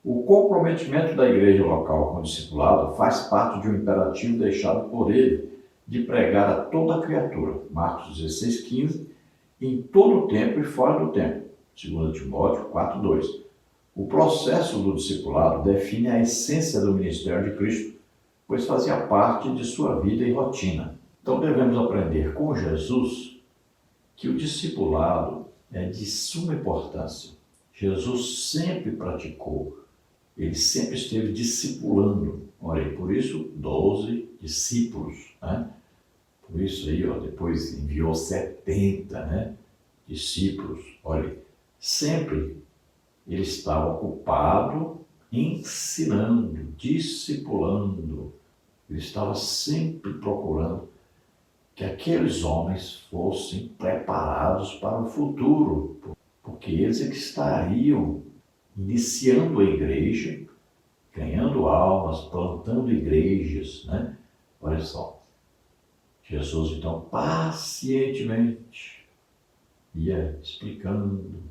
O comprometimento da igreja local com o discipulado faz parte de um imperativo deixado por ele de pregar a toda a criatura, Marcos 16,15, em todo o tempo e fora do tempo, 2 Timóteo 4,2. O processo do discipulado define a essência do ministério de Cristo, pois fazia parte de sua vida e rotina. Então devemos aprender com Jesus que o discipulado é de suma importância. Jesus sempre praticou, ele sempre esteve discipulando. Olha, por isso 12 discípulos, Por isso aí, depois enviou 70, discípulos. Olha, sempre ele estava ocupado ensinando, discipulando. Ele estava sempre procurando que aqueles homens fossem preparados para o futuro, porque eles é que estariam iniciando a igreja, ganhando almas, plantando igrejas, Olha só, Jesus então pacientemente ia explicando,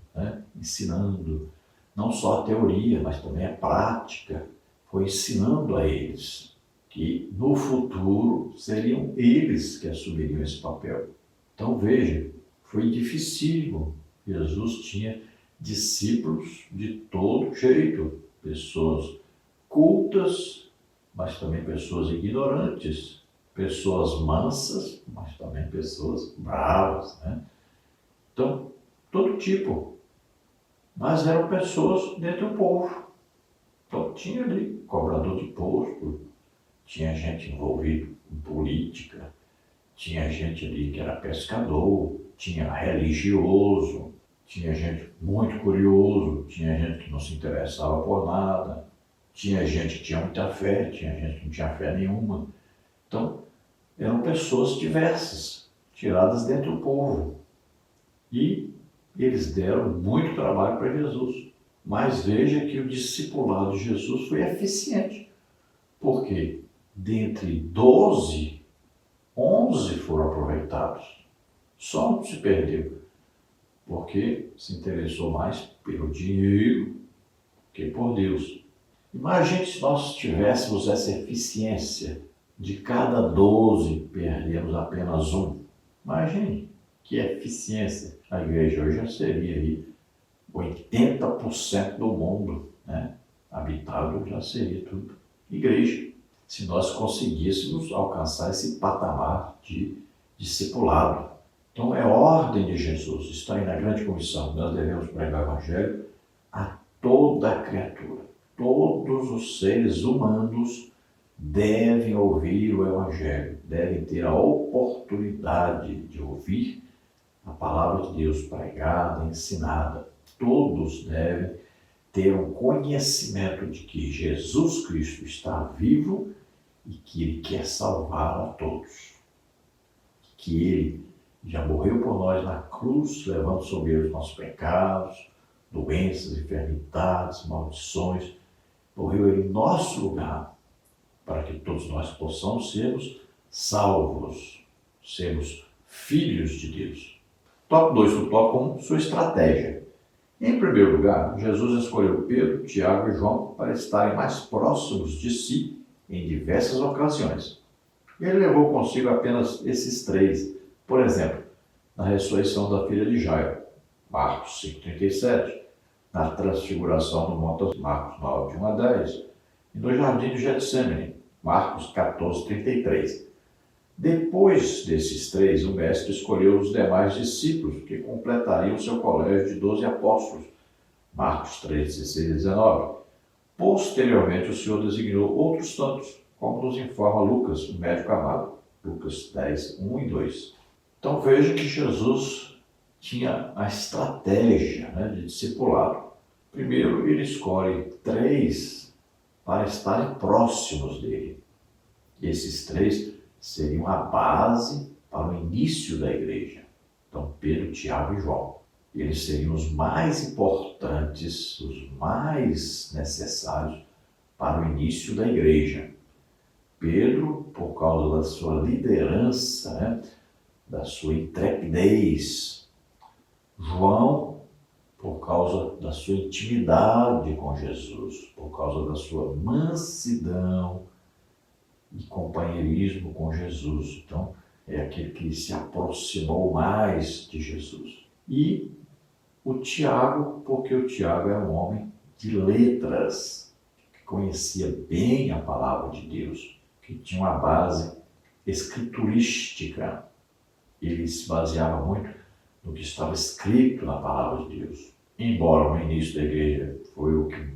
ensinando, não só a teoria, mas também a prática, foi ensinando a eles que no futuro seriam eles que assumiriam esse papel. Então veja, foi dificílimo. Jesus tinha discípulos de todo jeito, pessoas cultas, mas também pessoas ignorantes, pessoas mansas, mas também pessoas bravas, Então, todo tipo. Mas eram pessoas dentro do povo. Então tinha ali cobrador de imposto, tinha gente envolvida em política, tinha gente ali que era pescador, tinha religioso, tinha gente muito curioso, tinha gente que não se interessava por nada, tinha gente que tinha muita fé, tinha gente que não tinha fé nenhuma. Então, eram pessoas diversas, tiradas dentro do povo. E eles deram muito trabalho para Jesus. Mas veja que o discipulado de Jesus foi eficiente. Porque dentre 12, 11 foram aproveitados. Só um se perdeu. Porque se interessou mais pelo dinheiro que por Deus. Imagine se nós tivéssemos essa eficiência de cada 12 perdemos apenas um. Imagine que eficiência. A igreja hoje já seria aí 80% do mundo, habitado já seria tudo igreja. Se nós conseguíssemos alcançar esse patamar de discipulado. Então é ordem de Jesus, está aí na grande comissão, nós devemos pregar o evangelho a toda a criatura. Todos os seres humanos devem ouvir o evangelho, devem ter a oportunidade de ouvir a palavra de Deus pregada, ensinada. Todos devem ter um conhecimento de que Jesus Cristo está vivo e que Ele quer salvar a todos. Que Ele já morreu por nós na cruz, levando sobre Ele os nossos pecados, doenças, enfermidades, maldições. Morreu Ele em nosso lugar, para que todos nós possamos sermos salvos, sermos filhos de Deus. Tópico 2 do tópico 1, sua estratégia. Em primeiro lugar, Jesus escolheu Pedro, Tiago e João para estarem mais próximos de si em diversas ocasiões. Ele levou consigo apenas esses três. Por exemplo, na ressurreição da filha de Jairo, Marcos 5,37, na transfiguração do Monte, Marcos 9, de 1 a 10, e no jardim de Getsêmani, Marcos 14, 33. Depois desses três, o mestre escolheu os demais discípulos que completariam seu colégio de 12 apóstolos. Marcos 3, 16 e 19. Posteriormente, o Senhor designou outros tantos, como nos informa Lucas, o médico amado. Lucas 10, 1 e 2. Então veja que Jesus tinha a estratégia, de discipulado. Primeiro, ele escolhe três para estarem próximos dele. E esses três seriam a base para o início da igreja. Então, Pedro, Tiago e João. Eles seriam os mais importantes, os mais necessários para o início da igreja. Pedro, por causa da sua liderança, da sua intrepidez. João, por causa da sua intimidade com Jesus, por causa da sua mansidão e companheirismo com Jesus. Então, é aquele que se aproximou mais de Jesus. E o Tiago, porque o Tiago era um homem de letras, que conhecia bem a palavra de Deus, que tinha uma base escriturística. Ele se baseava muito no que estava escrito na palavra de Deus. Embora no início da igreja foi o que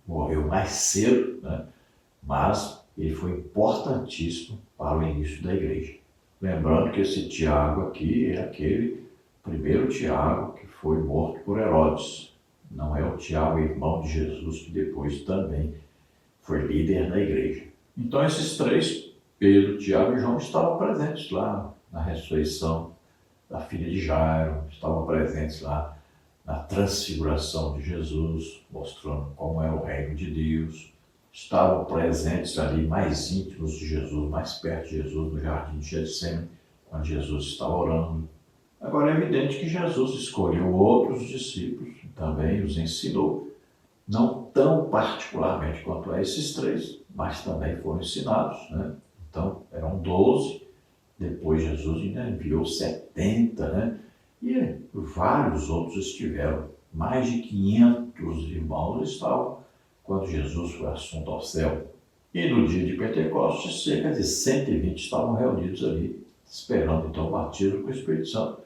morreu mais cedo, mas ele foi importantíssimo para o início da igreja. Lembrando que esse Tiago aqui é aquele primeiro Tiago que foi morto por Herodes. Não é o Tiago, irmão de Jesus, que depois também foi líder da igreja. Então esses três, Pedro, Tiago e João, estavam presentes lá na ressurreição da filha de Jairo, estavam presentes lá na transfiguração de Jesus, mostrando como é o reino de Deus. Estavam presentes ali, mais íntimos de Jesus, mais perto de Jesus, no jardim de Getsêmani, quando Jesus estava orando. Agora é evidente que Jesus escolheu outros discípulos, também os ensinou, não tão particularmente quanto a esses três, mas também foram ensinados. Então eram 12, depois Jesus ainda enviou 70, e vários outros estiveram. Mais de 500 irmãos estavam quando Jesus foi assunto ao céu. E no dia de Pentecostes, cerca de 120 estavam reunidos ali, esperando então o batismo com o Espírito Santo.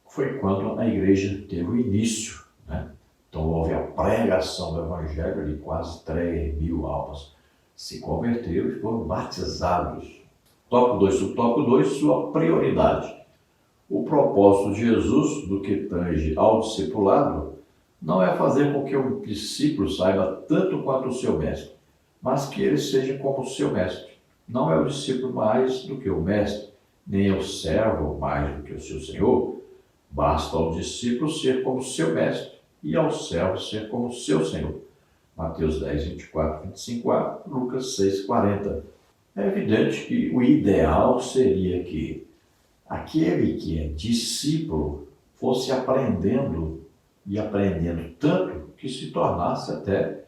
Foi quando a igreja teve o início. Então houve a pregação do Evangelho, ali quase 3.000 almas se converteram e foram batizados. Tópico 2, subtópico 2, sua prioridade. O propósito de Jesus, do que tange ao discipulado, não é fazer com que o discípulo saiba tanto quanto o seu mestre, mas que ele seja como o seu mestre. Não é o discípulo mais do que o mestre, nem é o servo mais do que o seu senhor. Basta ao discípulo ser como o seu mestre e ao servo ser como o seu senhor. Mateus 10, 24, 25a, Lucas 6, 40. É evidente que o ideal seria que aquele que é discípulo fosse aprendendo e aprendendo tanto que se tornasse até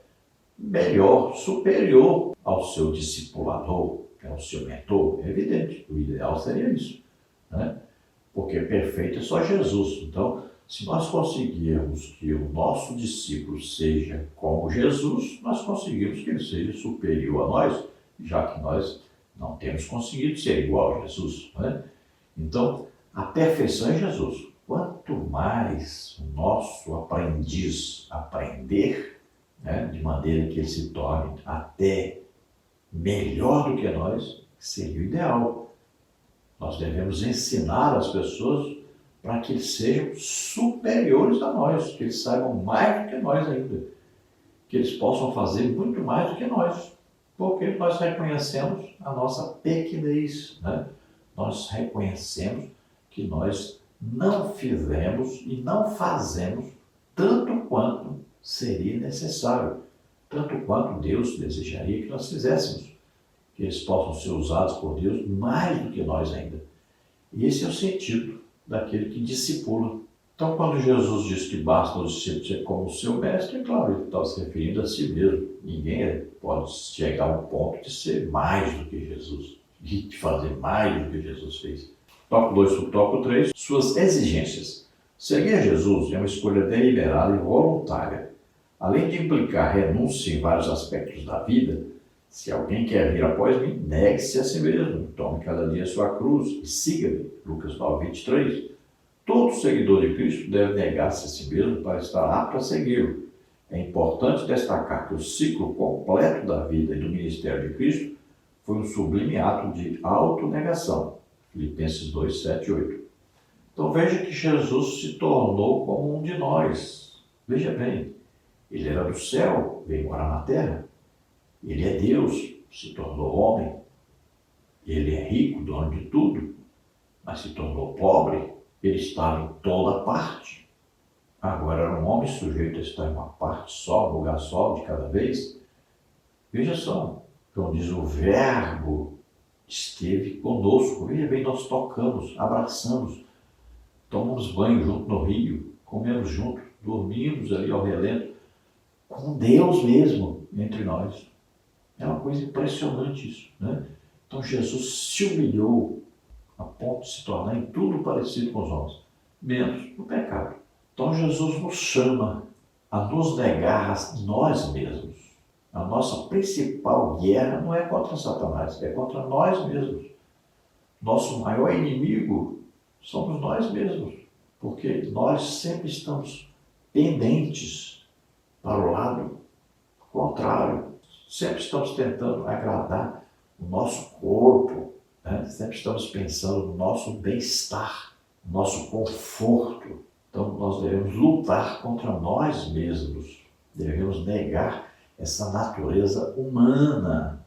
melhor, superior ao seu discipulador, ao seu mentor. É evidente, o ideal seria isso, porque perfeito é só Jesus. Então, se nós conseguirmos que o nosso discípulo seja como Jesus, nós conseguimos que ele seja superior a nós, já que nós não temos conseguido ser igual a Jesus. Então, a perfeição é Jesus. Quanto mais o nosso aprendiz aprender, de maneira que ele se torne até melhor do que nós, seria o ideal. Nós devemos ensinar as pessoas para que eles sejam superiores a nós, que eles saibam mais do que nós ainda, que eles possam fazer muito mais do que nós, porque nós reconhecemos a nossa pequenez, Nós reconhecemos que nós não fizemos e não fazemos tanto quanto seria necessário, tanto quanto Deus desejaria que nós fizéssemos, que eles possam ser usados por Deus mais do que nós ainda. E esse é o sentido daquele que discipula. Então, quando Jesus diz que basta o discípulo ser como o seu mestre, é claro, ele está se referindo a si mesmo. Ninguém pode chegar ao ponto de ser mais do que Jesus, e de fazer mais do que Jesus fez. Tópico 2, subtópico 3, suas exigências. Seguir Jesus é uma escolha deliberada e voluntária. Além de implicar renúncia em vários aspectos da vida, Se alguém quer vir após mim, negue-se a si mesmo, tome cada dia a sua cruz e siga-me. Lucas 9, 23. Todo seguidor de Cristo deve negar-se a si mesmo para estar apto a segui-lo. É importante destacar que o ciclo completo da vida e do ministério de Cristo foi um sublime ato de autonegação. Filipenses 2, 7 e 8. Então veja que Jesus se tornou como um de nós. Veja bem, ele era do céu, veio morar na terra. Ele é Deus, se tornou homem. Ele é rico, dono de tudo, mas se tornou pobre. Ele estava em toda parte. Agora era um homem sujeito a estar em uma parte só, um lugar só de cada vez. Veja só, como diz, o Verbo esteve conosco. Veja bem, nós tocamos, abraçamos, tomamos banho junto no rio, comemos junto, dormimos ali ao relento, com Deus mesmo entre nós. É uma coisa impressionante isso, né? Então Jesus se humilhou a ponto de se tornar em tudo parecido com os homens, menos no pecado. Então Jesus nos chama a nos negar a nós mesmos. A nossa principal guerra não é contra Satanás, é contra nós mesmos. Nosso maior inimigo somos nós mesmos, porque nós sempre estamos pendentes para o lado contrário. Sempre estamos tentando agradar o nosso corpo, né? Sempre estamos pensando no nosso bem-estar, no nosso conforto. Então nós devemos lutar contra nós mesmos, devemos negar essa natureza humana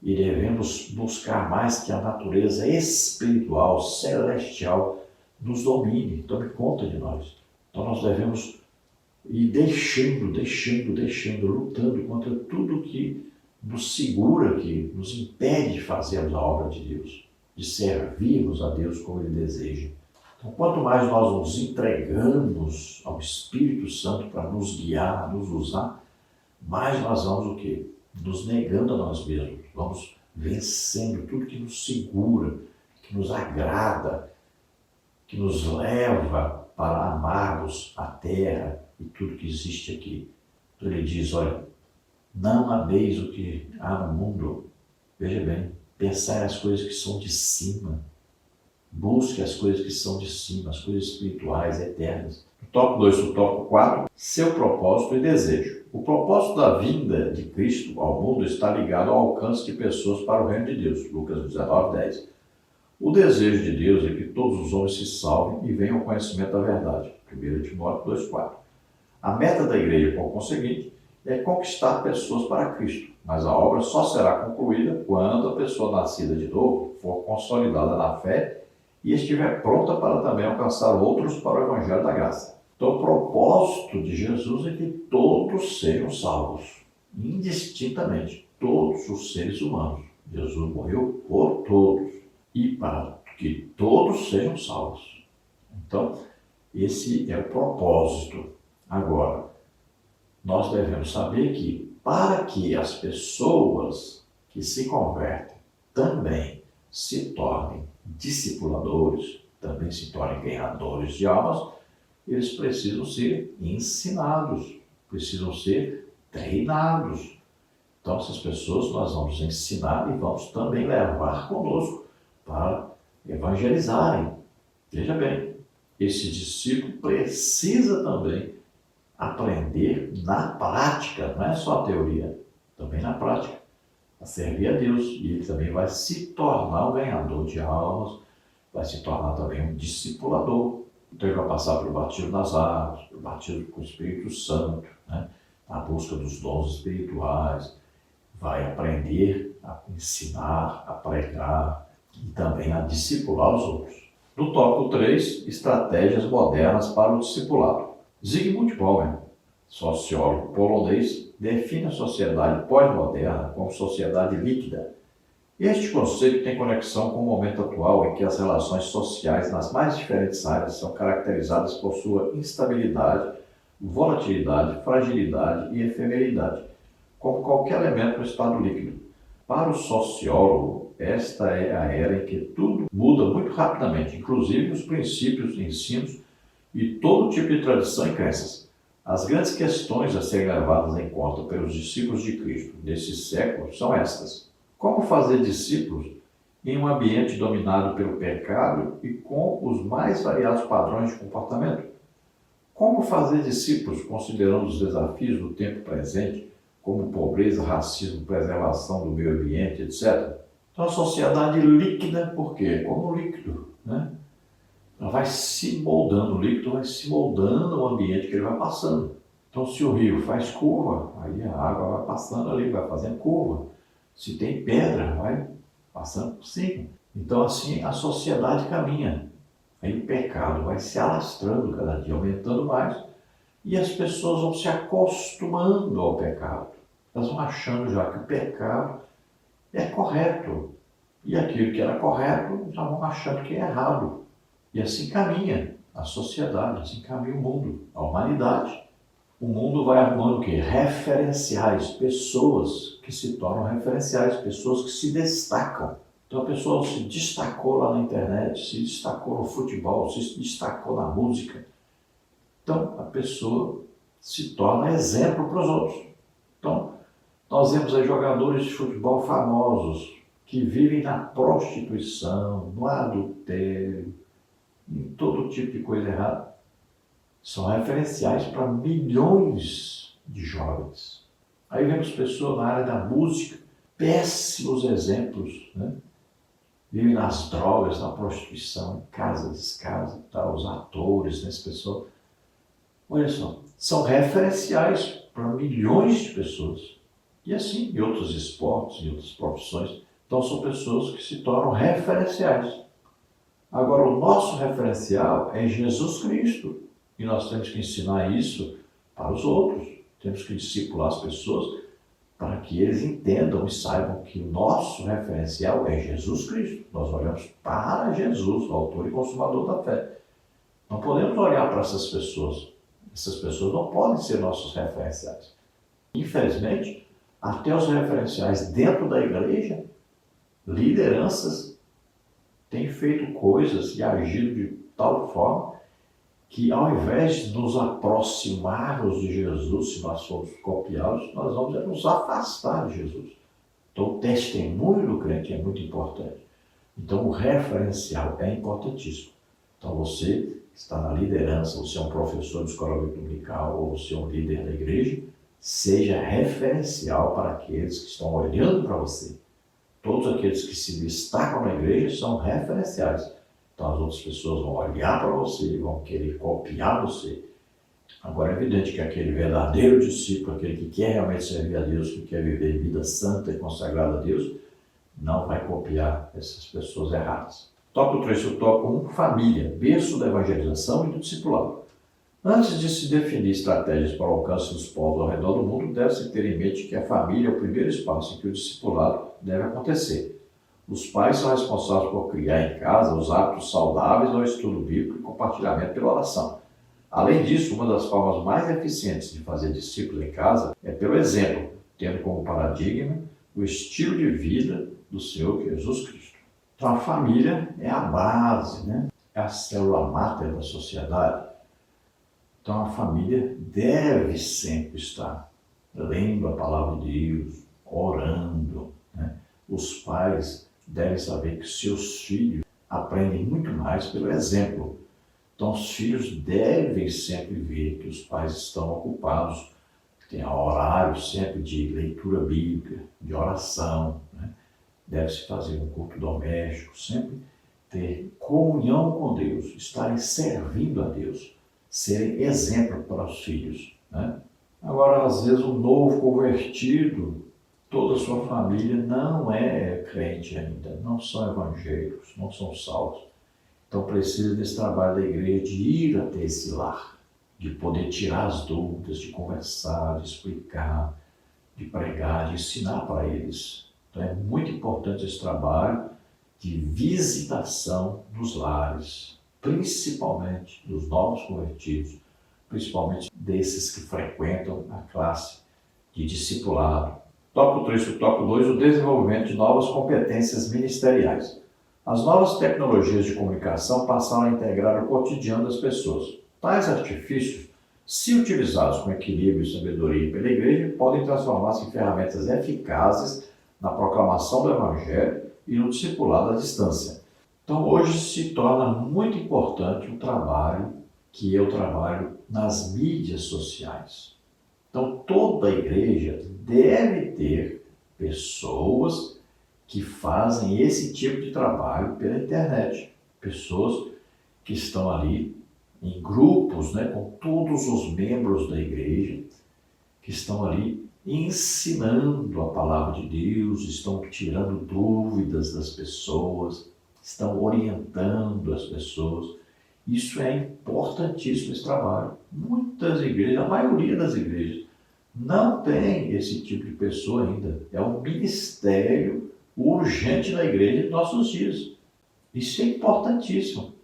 e devemos buscar mais que a natureza espiritual, celestial, nos domine, tome conta de nós. Então nós devemos ir deixando, lutando contra tudo que nos segura, que nos impede de fazermos a obra de Deus, de servirmos a Deus como Ele deseja. Então, quanto mais nós nos entregamos ao Espírito Santo para nos guiar, nos usar, mais nós vamos o quê? Nos negando a nós mesmos, vamos vencendo tudo que nos segura, que nos agrada, que nos leva para amarmos a terra e tudo que existe aqui. Então ele diz, olha, não ameis o que há no mundo. Veja bem, pensai nas coisas que são de cima. Busque as coisas que são de cima, as coisas espirituais, eternas. No tópico 2, no tópico 4, seu propósito e desejo. O propósito da vinda de Cristo ao mundo está ligado ao alcance de pessoas para o reino de Deus. Lucas 19, 10. O desejo de Deus é que todos os homens se salvem e venham ao conhecimento da verdade. 1 Timóteo 2, 4. A meta da igreja, por conseguinte, é conquistar pessoas para Cristo, mas a obra só será concluída quando a pessoa nascida de novo for consolidada na fé e estiver pronta para também alcançar outros para o Evangelho da Graça. Então, o propósito de Jesus é que todos sejam salvos, indistintamente, todos os seres humanos. Jesus morreu por todos e para que todos sejam salvos. Então, esse é o propósito. Agora, nós devemos saber que para que as pessoas que se convertem também se tornem discipuladores, também se tornem ganhadores de almas, eles precisam ser ensinados, precisam ser treinados. Então, essas pessoas nós vamos ensinar e vamos também levar conosco para evangelizarem. Veja bem, esse discípulo precisa também aprender na prática, não é só a teoria, também na prática, a servir a Deus. E ele também vai se tornar um ganhador de almas, vai se tornar também um discipulador. Então ele vai passar pelo batismo nas águas, pelo batismo com o Espírito Santo, né? A busca dos dons espirituais, vai aprender a ensinar, a pregar e também a discipular os outros. No tópico 3, estratégias modernas para o discipulado. Zygmunt Bauman, sociólogo polonês, define a sociedade pós-moderna como sociedade líquida. Este conceito tem conexão com o momento atual em que as relações sociais nas mais diferentes áreas são caracterizadas por sua instabilidade, volatilidade, fragilidade e efemeridade, como qualquer elemento no estado líquido. Para o sociólogo, esta é a era em que tudo muda muito rapidamente, inclusive os princípios, ensinos e todo tipo de tradição e crenças. As grandes questões a serem levadas em conta pelos discípulos de Cristo nesse século são estas: como fazer discípulos em um ambiente dominado pelo pecado e com os mais variados padrões de comportamento? Como fazer discípulos considerando os desafios do tempo presente, como pobreza, racismo, preservação do meio ambiente, etc.? Então, a sociedade líquida, por quê? Como líquido, né? Ela vai se moldando, o líquido vai se moldando ao ambiente que ele vai passando. Então, se o rio faz curva, aí a água vai passando ali, vai fazendo curva. Se tem pedra, vai passando por cima. Então, assim, a sociedade caminha. Aí o pecado vai se alastrando cada dia, aumentando mais, e as pessoas vão se acostumando ao pecado. Elas vão achando já que o pecado é correto, e aquilo que era correto já vão achando que é errado. E assim caminha a sociedade, assim caminha o mundo, a humanidade. O mundo vai arrumando o quê? Referenciais, pessoas que se tornam referenciais, pessoas que se destacam. Então a pessoa se destacou lá na internet, se destacou no futebol, se destacou na música. Então a pessoa se torna exemplo para os outros. Então nós vemos aí jogadores de futebol famosos que vivem na prostituição, no adultério, em todo tipo de coisa errada. São referenciais para milhões de jovens. Aí vemos pessoas na área da música, péssimos exemplos, né? Vivem nas drogas, na prostituição, em casa, descasa, tá? Os atores, né? As pessoas. Olha só, são referenciais para milhões de pessoas. E assim, em outros esportes, em outras profissões. Então são pessoas que se tornam referenciais. Agora, o nosso referencial é Jesus Cristo. E nós temos que ensinar isso para os outros. Temos que discipular as pessoas para que eles entendam e saibam que o nosso referencial é Jesus Cristo. Nós olhamos para Jesus, o autor e consumador da fé. Não podemos olhar para essas pessoas. Essas pessoas não podem ser nossos referenciais. Infelizmente, até os referenciais dentro da igreja, lideranças, têm feito coisas e agido de tal forma que, ao invés de nos aproximarmos de Jesus, se nós formos copiá-los, nós vamos nos afastar de Jesus. Então, o testemunho do crente é muito importante. Então, o referencial é importantíssimo. Então, você está na liderança, você é um professor de escola dominical ou você é um líder da igreja, seja referencial para aqueles que estão olhando para você. Todos aqueles que se destacam na igreja são referenciais. Então as outras pessoas vão olhar para você e vão querer copiar você. Agora é evidente que aquele verdadeiro discípulo, aquele que quer realmente servir a Deus, que quer viver vida santa e consagrada a Deus, não vai copiar essas pessoas erradas. Tópico 3, o tópico 1, família, berço da evangelização e do discipulado. Antes de se definir estratégias para o alcance dos povos ao redor do mundo, deve-se ter em mente que a família é o primeiro espaço em que o discipulado deve acontecer. Os pais são responsáveis por criar em casa os hábitos saudáveis ao estudo bíblico e compartilhamento pela oração. Além disso, uma das formas mais eficientes de fazer discípulos em casa é pelo exemplo, tendo como paradigma o estilo de vida do Senhor Jesus Cristo. Então a família é a base, né? É a célula máter da sociedade. Então a família deve sempre estar lendo a palavra de Deus, orando, né? Os pais devem saber que seus filhos aprendem muito mais pelo exemplo. Então os filhos devem sempre ver que os pais estão ocupados, tem horário sempre de leitura bíblica, de oração, né? Deve-se fazer um culto doméstico, sempre ter comunhão com Deus, estarem servindo a Deus, serem exemplo para os filhos, né? Agora, às vezes, um novo convertido, toda a sua família não é crente ainda, não são evangélicos, não são salvos. Então precisa desse trabalho da igreja de ir até esse lar, de poder tirar as dúvidas, de conversar, de explicar, de pregar, de ensinar para eles. Então é muito importante esse trabalho de visitação dos lares, principalmente dos novos convertidos, principalmente desses que frequentam a classe de discipulado. Tópico 3 e tópico 2, o desenvolvimento de novas competências ministeriais. As novas tecnologias de comunicação passaram a integrar o cotidiano das pessoas. Tais artifícios se utilizados com equilíbrio e sabedoria pela Igreja, podem transformar-se em ferramentas eficazes na proclamação do Evangelho e no discipulado à distância. Então, hoje se torna muito importante o trabalho que eu trabalho nas mídias sociais. Então, toda a igreja deve ter pessoas que fazem esse tipo de trabalho pela internet. Pessoas que estão ali em grupos, com todos os membros da igreja, que estão ali ensinando a palavra de Deus, estão tirando dúvidas das pessoas, estão orientando as pessoas. Isso é importantíssimo, esse trabalho. Muitas igrejas, a maioria das igrejas, não tem esse tipo de pessoa ainda. É um ministério urgente na igreja de nossos dias. Isso é importantíssimo.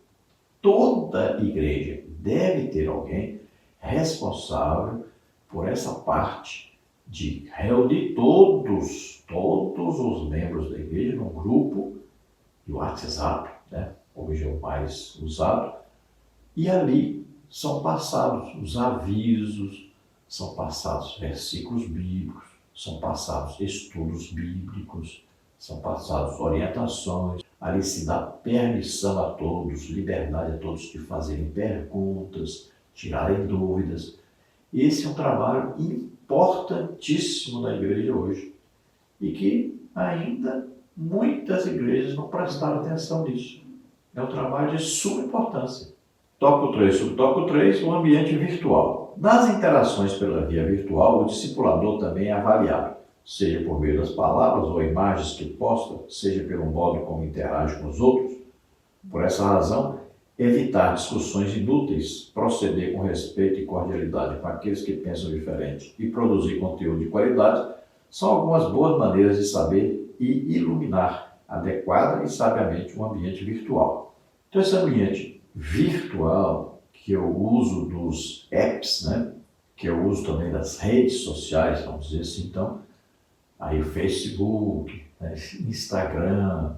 Toda igreja deve ter alguém responsável por essa parte de reunir todos os membros da igreja num grupo do WhatsApp, hoje é o mais usado, e ali são passados os avisos, são passados versículos bíblicos, são passados estudos bíblicos, são passadas orientações, ali se dá permissão a todos, liberdade a todos de fazerem perguntas, tirarem dúvidas. Esse é um trabalho importantíssimo da igreja hoje e que ainda muitas igrejas não prestaram atenção nisso. É um trabalho de suma importância. Tópico 3, subtópico 3, o ambiente virtual. Nas interações pela via virtual, o discipulador também é avaliado, seja por meio das palavras ou imagens que posta, seja pelo modo como interage com os outros. Por essa razão, evitar discussões inúteis, proceder com respeito e cordialidade com aqueles que pensam diferente e produzir conteúdo de qualidade são algumas boas maneiras de saber e iluminar adequada e sabiamente um ambiente virtual. Então, esse ambiente virtual que eu uso dos apps, que eu uso também das redes sociais, vamos dizer assim, então, aí o Facebook, Instagram,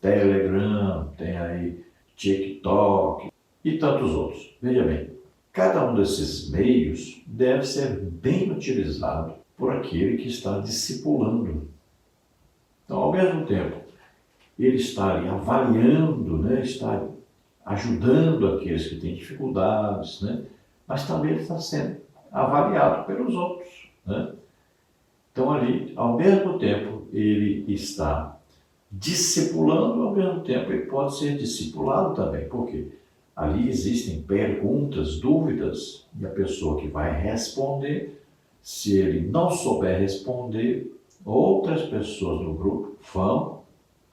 Telegram, tem aí TikTok e tantos outros. Veja bem, cada um desses meios deve ser bem utilizado por aquele que está discipulando. Então, ao mesmo tempo, ele está ali avaliando, está ajudando aqueles que têm dificuldades, mas também ele está sendo avaliado pelos outros. Então, ali, ao mesmo tempo, ele está discipulando, ao mesmo tempo, ele pode ser discipulado também. Por quê? Ali existem perguntas, dúvidas, e a pessoa que vai responder, se ele não souber responder, outras pessoas no grupo vão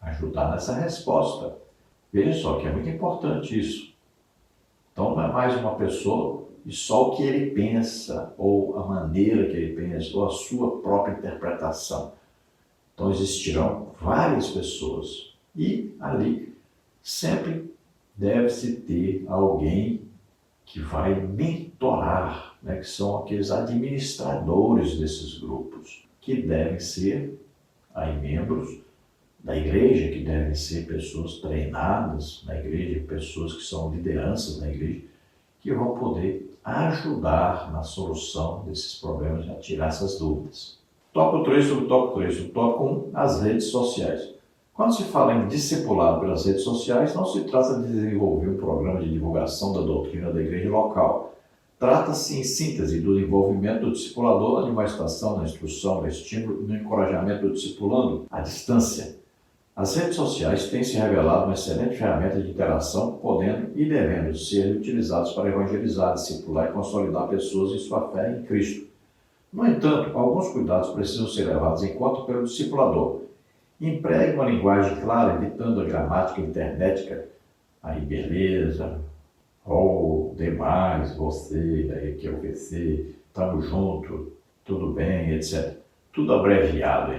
ajudar nessa resposta. Veja só que é muito importante isso. Então, não é mais uma pessoa e só o que ele pensa, ou a maneira que ele pensa, ou a sua própria interpretação. Então, existirão várias pessoas. E ali sempre deve-se ter alguém que vai mentorar, que são aqueles administradores desses grupos, que devem ser aí membros da igreja, que devem ser pessoas treinadas na igreja, pessoas que são lideranças na igreja, que vão poder ajudar na solução desses problemas, a tirar essas dúvidas. Tópico 3, subtópico 3, subtópico 1, as redes sociais. Quando se fala em discipulado pelas redes sociais, não se trata de desenvolver um programa de divulgação da doutrina da igreja local. Trata-se, em síntese, do envolvimento do discipulador na manifestação, na instrução, no estímulo e no encorajamento do discipulando à distância. As redes sociais têm se revelado uma excelente ferramenta de interação, podendo e devendo ser utilizadas para evangelizar, discipular e consolidar pessoas em sua fé em Cristo. No entanto, alguns cuidados precisam ser levados em conta pelo discipulador. Empregue uma linguagem clara, evitando a gramática internética, aí beleza, ou demais, você, aí que eu você, estamos juntos, tudo bem, etc. Tudo abreviado,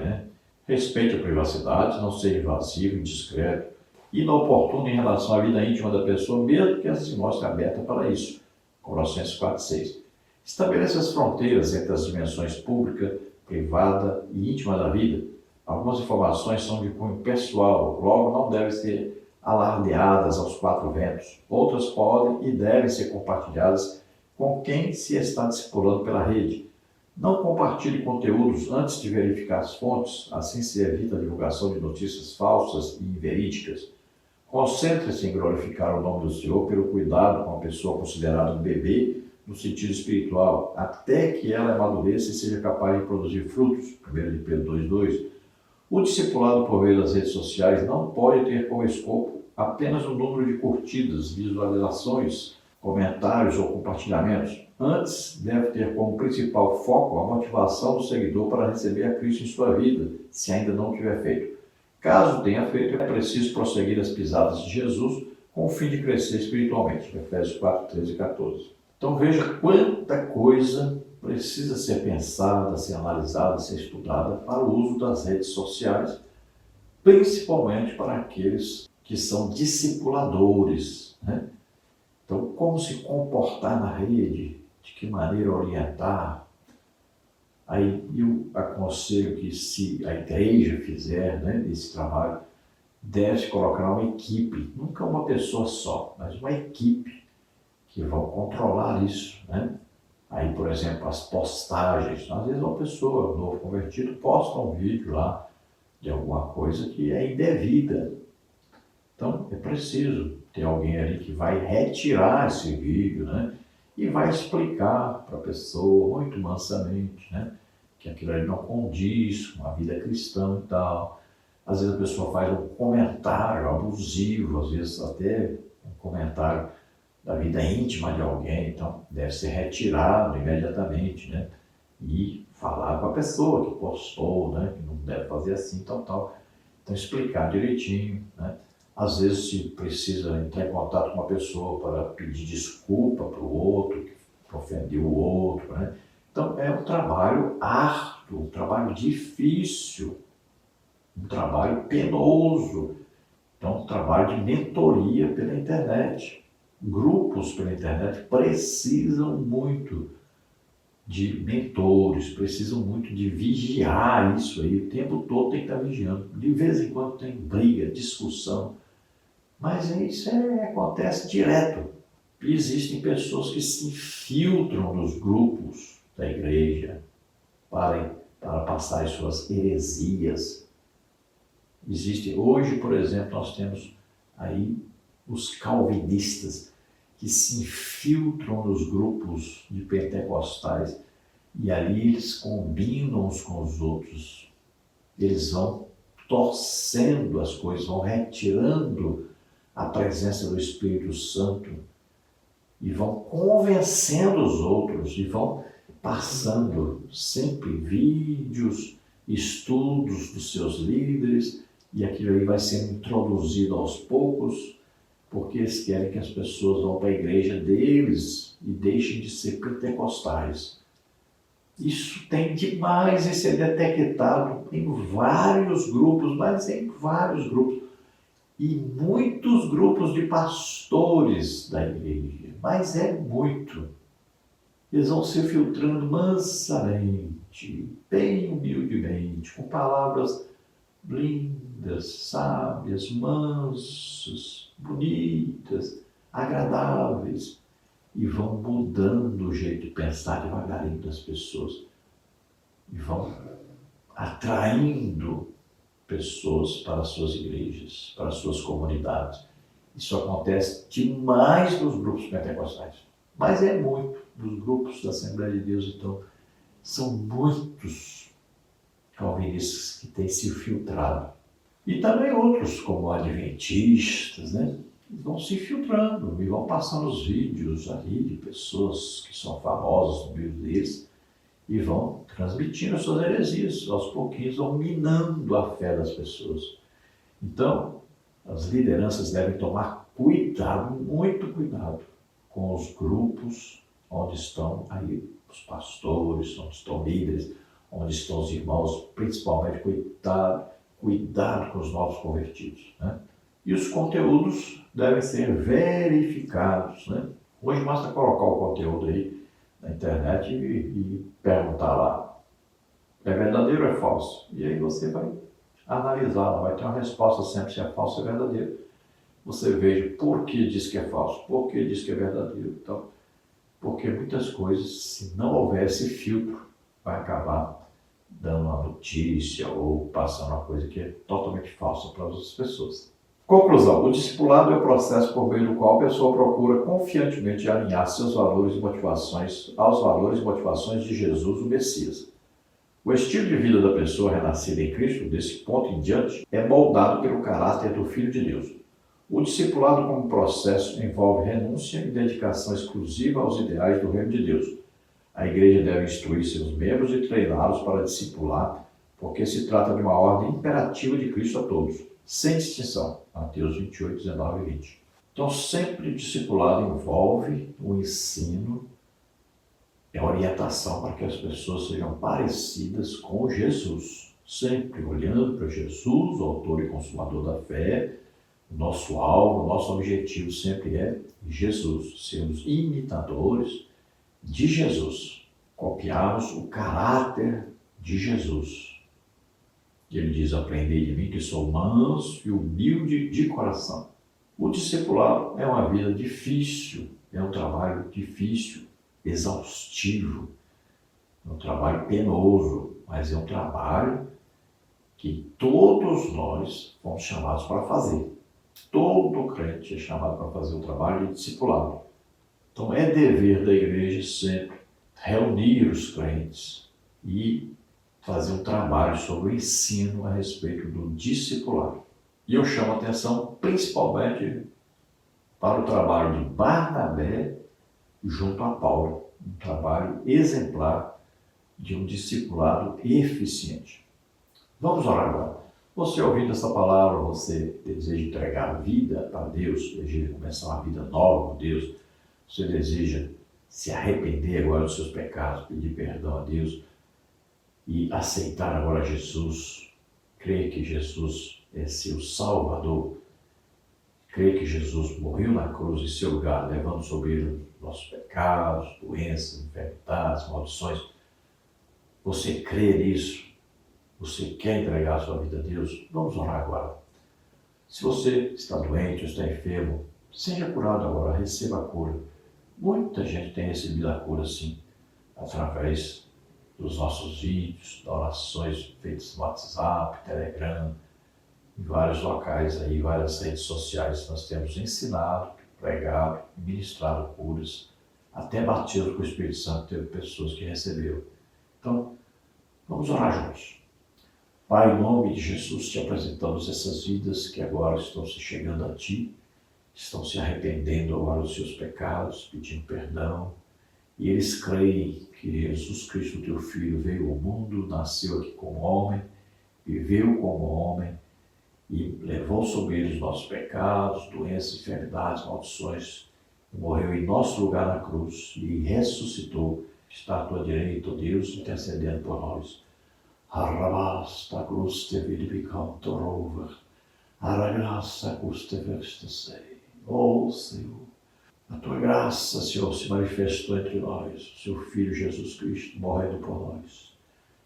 Respeite a privacidade, não seja invasivo, indiscreto, inoportuno em relação à vida íntima da pessoa, mesmo que ela se mostre aberta para isso. Colossenses 4,6. Estabeleça as fronteiras entre as dimensões pública, privada e íntima da vida. Algumas informações são de cunho pessoal, logo não devem ser alardeadas aos quatro ventos. Outras podem e devem ser compartilhadas com quem se está discipulando pela rede. Não compartilhe conteúdos antes de verificar as fontes, assim se evita a divulgação de notícias falsas e inverídicas. Concentre-se em glorificar o nome do Senhor pelo cuidado com a pessoa considerada um bebê no sentido espiritual, até que ela amadureça e seja capaz de produzir frutos. 1 de Pedro 2,2. O discipulado por meio das redes sociais não pode ter como escopo apenas o número de curtidas, visualizações, comentários ou compartilhamentos. Antes, deve ter como principal foco a motivação do seguidor para receber a Cristo em sua vida, se ainda não tiver feito. Caso tenha feito, é preciso prosseguir as pisadas de Jesus com o fim de crescer espiritualmente. Efésios 4, 13 e 14. Então veja quanta coisa precisa ser pensada, ser analisada, ser estudada para o uso das redes sociais, principalmente para aqueles que são discipuladores, né? Então, como se comportar na rede, de que maneira orientar. Aí eu aconselho que, se a igreja fizer, né, esse trabalho, deve se colocar uma equipe, nunca uma pessoa só, mas uma equipe que vão controlar isso, né? Aí, por exemplo, as postagens. Às vezes uma pessoa, um novo convertido, posta um vídeo lá de alguma coisa que é indevida. Então, é preciso ter alguém ali que vai retirar esse vídeo, né? E vai explicar para a pessoa, muito mansamente, né? Que aquilo ali não condiz com a vida cristã e tal. Às vezes a pessoa faz um comentário abusivo, às vezes até um comentário da vida íntima de alguém, então deve ser retirado imediatamente, né? E falar com a pessoa que postou, né? Que não deve fazer assim, tal. Então explicar direitinho, né? Às vezes se precisa entrar em contato com uma pessoa para pedir desculpa para o outro, que ofendeu o outro, né? Então é um trabalho árduo, um trabalho difícil, um trabalho penoso. Então um trabalho de mentoria pela internet. Grupos pela internet precisam muito de mentores, precisam muito de vigiar isso aí, o tempo todo tem que estar vigiando. De vez em quando tem briga, discussão, mas isso acontece direto. E existem pessoas que se infiltram nos grupos da igreja para passar as suas heresias. Hoje, por exemplo, nós temos aí os calvinistas que se infiltram nos grupos de pentecostais e ali eles combinam uns com os outros. Eles vão torcendo as coisas, vão retirando a presença do Espírito Santo e vão convencendo os outros e vão passando sempre vídeos, estudos dos seus líderes, e aquilo aí vai sendo introduzido aos poucos, porque eles querem que as pessoas vão para a igreja deles e deixem de ser pentecostais. Isso tem demais, isso é detectado em vários grupos, mas em vários grupos. E muitos grupos de pastores da igreja, mas é muito. Eles vão se filtrando mansamente, bem humildemente, com palavras lindas, sábias, mansas, bonitas, agradáveis, e vão mudando o jeito de pensar devagarinho das pessoas, e vão atraindo pessoas para as suas igrejas, para as suas comunidades. Isso acontece demais nos grupos pentecostais, mas é muito nos grupos da Assembleia de Deus. Então, são muitos calvinistas que têm se filtrado. E também outros, como adventistas, né? Vão se filtrando e vão passando os vídeos ali de pessoas que são famosas no meio deles e vão transmitindo as suas heresias. Aos pouquinhos vão minando a fé das pessoas. Então, as lideranças devem tomar cuidado, muito cuidado, com os grupos onde estão aí os pastores, onde estão líderes, onde estão os irmãos, principalmente cuidado com os novos convertidos, né? E os conteúdos devem ser verificados, né? Hoje basta colocar o conteúdo aí na internet e perguntar lá, é verdadeiro ou é falso? E aí você vai analisar, vai ter uma resposta sempre se é falso ou é verdadeiro. Você veja por que diz que é falso, por que diz que é verdadeiro. Então, Porque muitas coisas, se não houver esse filtro, vai acabar dando uma notícia ou passando uma coisa que é totalmente falsa para as outras pessoas. Conclusão: o discipulado é o processo por meio do qual a pessoa procura confiantemente alinhar seus valores e motivações aos valores e motivações de Jesus, o Messias. O estilo de vida da pessoa renascida em Cristo, desse ponto em diante, é moldado pelo caráter do Filho de Deus. O discipulado como processo envolve renúncia e dedicação exclusiva aos ideais do reino de Deus. A igreja deve instruir seus membros e treiná-los para discipular, porque se trata de uma ordem imperativa de Cristo a todos, sem distinção. Mateus 28, 19 e 20. Então, sempre o discipulado envolve o ensino, a orientação para que as pessoas sejam parecidas com Jesus. Sempre olhando para Jesus, o autor e consumador da fé. O nosso alvo, o nosso objetivo sempre é Jesus, sermos imitadores de Jesus, copiarmos o caráter de Jesus. Ele diz: aprendei de mim que sou manso e humilde de coração. O discipulado é uma vida difícil, é um trabalho difícil, exaustivo, é um trabalho penoso, mas é um trabalho que todos nós fomos chamados para fazer. Todo crente é chamado para fazer o trabalho de discipulado. Então é dever da igreja sempre reunir os crentes e fazer um trabalho sobre o ensino a respeito do discipulado. E eu chamo a atenção principalmente para o trabalho de Barnabé junto a Paulo, um trabalho exemplar de um discipulado eficiente. Vamos orar agora. Você ouvindo essa palavra, você deseja entregar a vida para Deus, deseja começar uma vida nova com Deus, você deseja se arrepender agora dos seus pecados, pedir perdão a Deus e aceitar agora Jesus, crer que Jesus é seu Salvador, crer que Jesus morreu na cruz em seu lugar, levando sobre ele nossos pecados, doenças, enfermidades, maldições. Você crê nisso? Você quer entregar a sua vida a Deus? Vamos orar agora. Se você está doente ou está enfermo, seja curado agora, receba a cura. Muita gente tem recebido a cura, sim, através dos nossos vídeos, das orações feitas no WhatsApp, Telegram, em vários locais aí, várias redes sociais. Nós temos ensinado, pregado, ministrado curas, até batismo com o Espírito Santo, teve pessoas que receberam. Então, vamos orar juntos. Pai, em nome de Jesus, te apresentamos essas vidas que agora estão se chegando a Ti, estão se arrependendo agora dos seus pecados, pedindo perdão, e eles creem que Jesus Cristo, Teu Filho, veio ao mundo, nasceu aqui como homem, viveu como homem, e levou sobre eles nossos pecados, doenças, enfermidades, maldições, morreu em nosso lugar na cruz e ressuscitou, está à Tua direita, ó Deus, intercedendo por nós. Arrabasta custe vidificantor over, aragraça custe verstesei. Ó Senhor, a Tua graça, Senhor, se manifestou entre nós, o Seu Filho Jesus Cristo, morrendo por nós.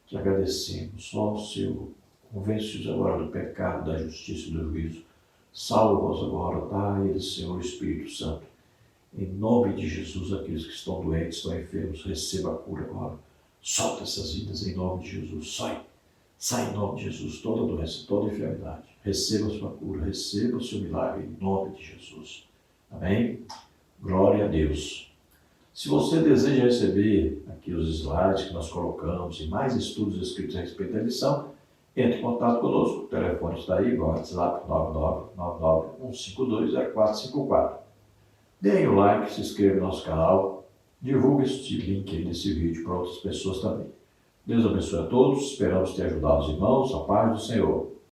Te agradecemos, ó Senhor, convence-os agora do pecado, da justiça e do juízo. Salva-os agora, dai-lhes, Senhor, Espírito Santo. Em nome de Jesus, aqueles que estão doentes, estão enfermos, receba a cura agora. Solta essas vidas em nome de Jesus. Sai em nome de Jesus, toda doença, toda enfermidade. Receba a sua cura, receba o seu milagre em nome de Jesus. Amém? Glória a Deus. Se você deseja receber aqui os slides que nós colocamos e mais estudos escritos a respeito da lição, entre em contato conosco. O telefone está aí, WhatsApp 991520454. Deem o like, se inscreva no nosso canal, divulgue este link aí desse vídeo para outras pessoas também. Deus abençoe a todos, esperamos ter ajudado os irmãos, a paz do Senhor.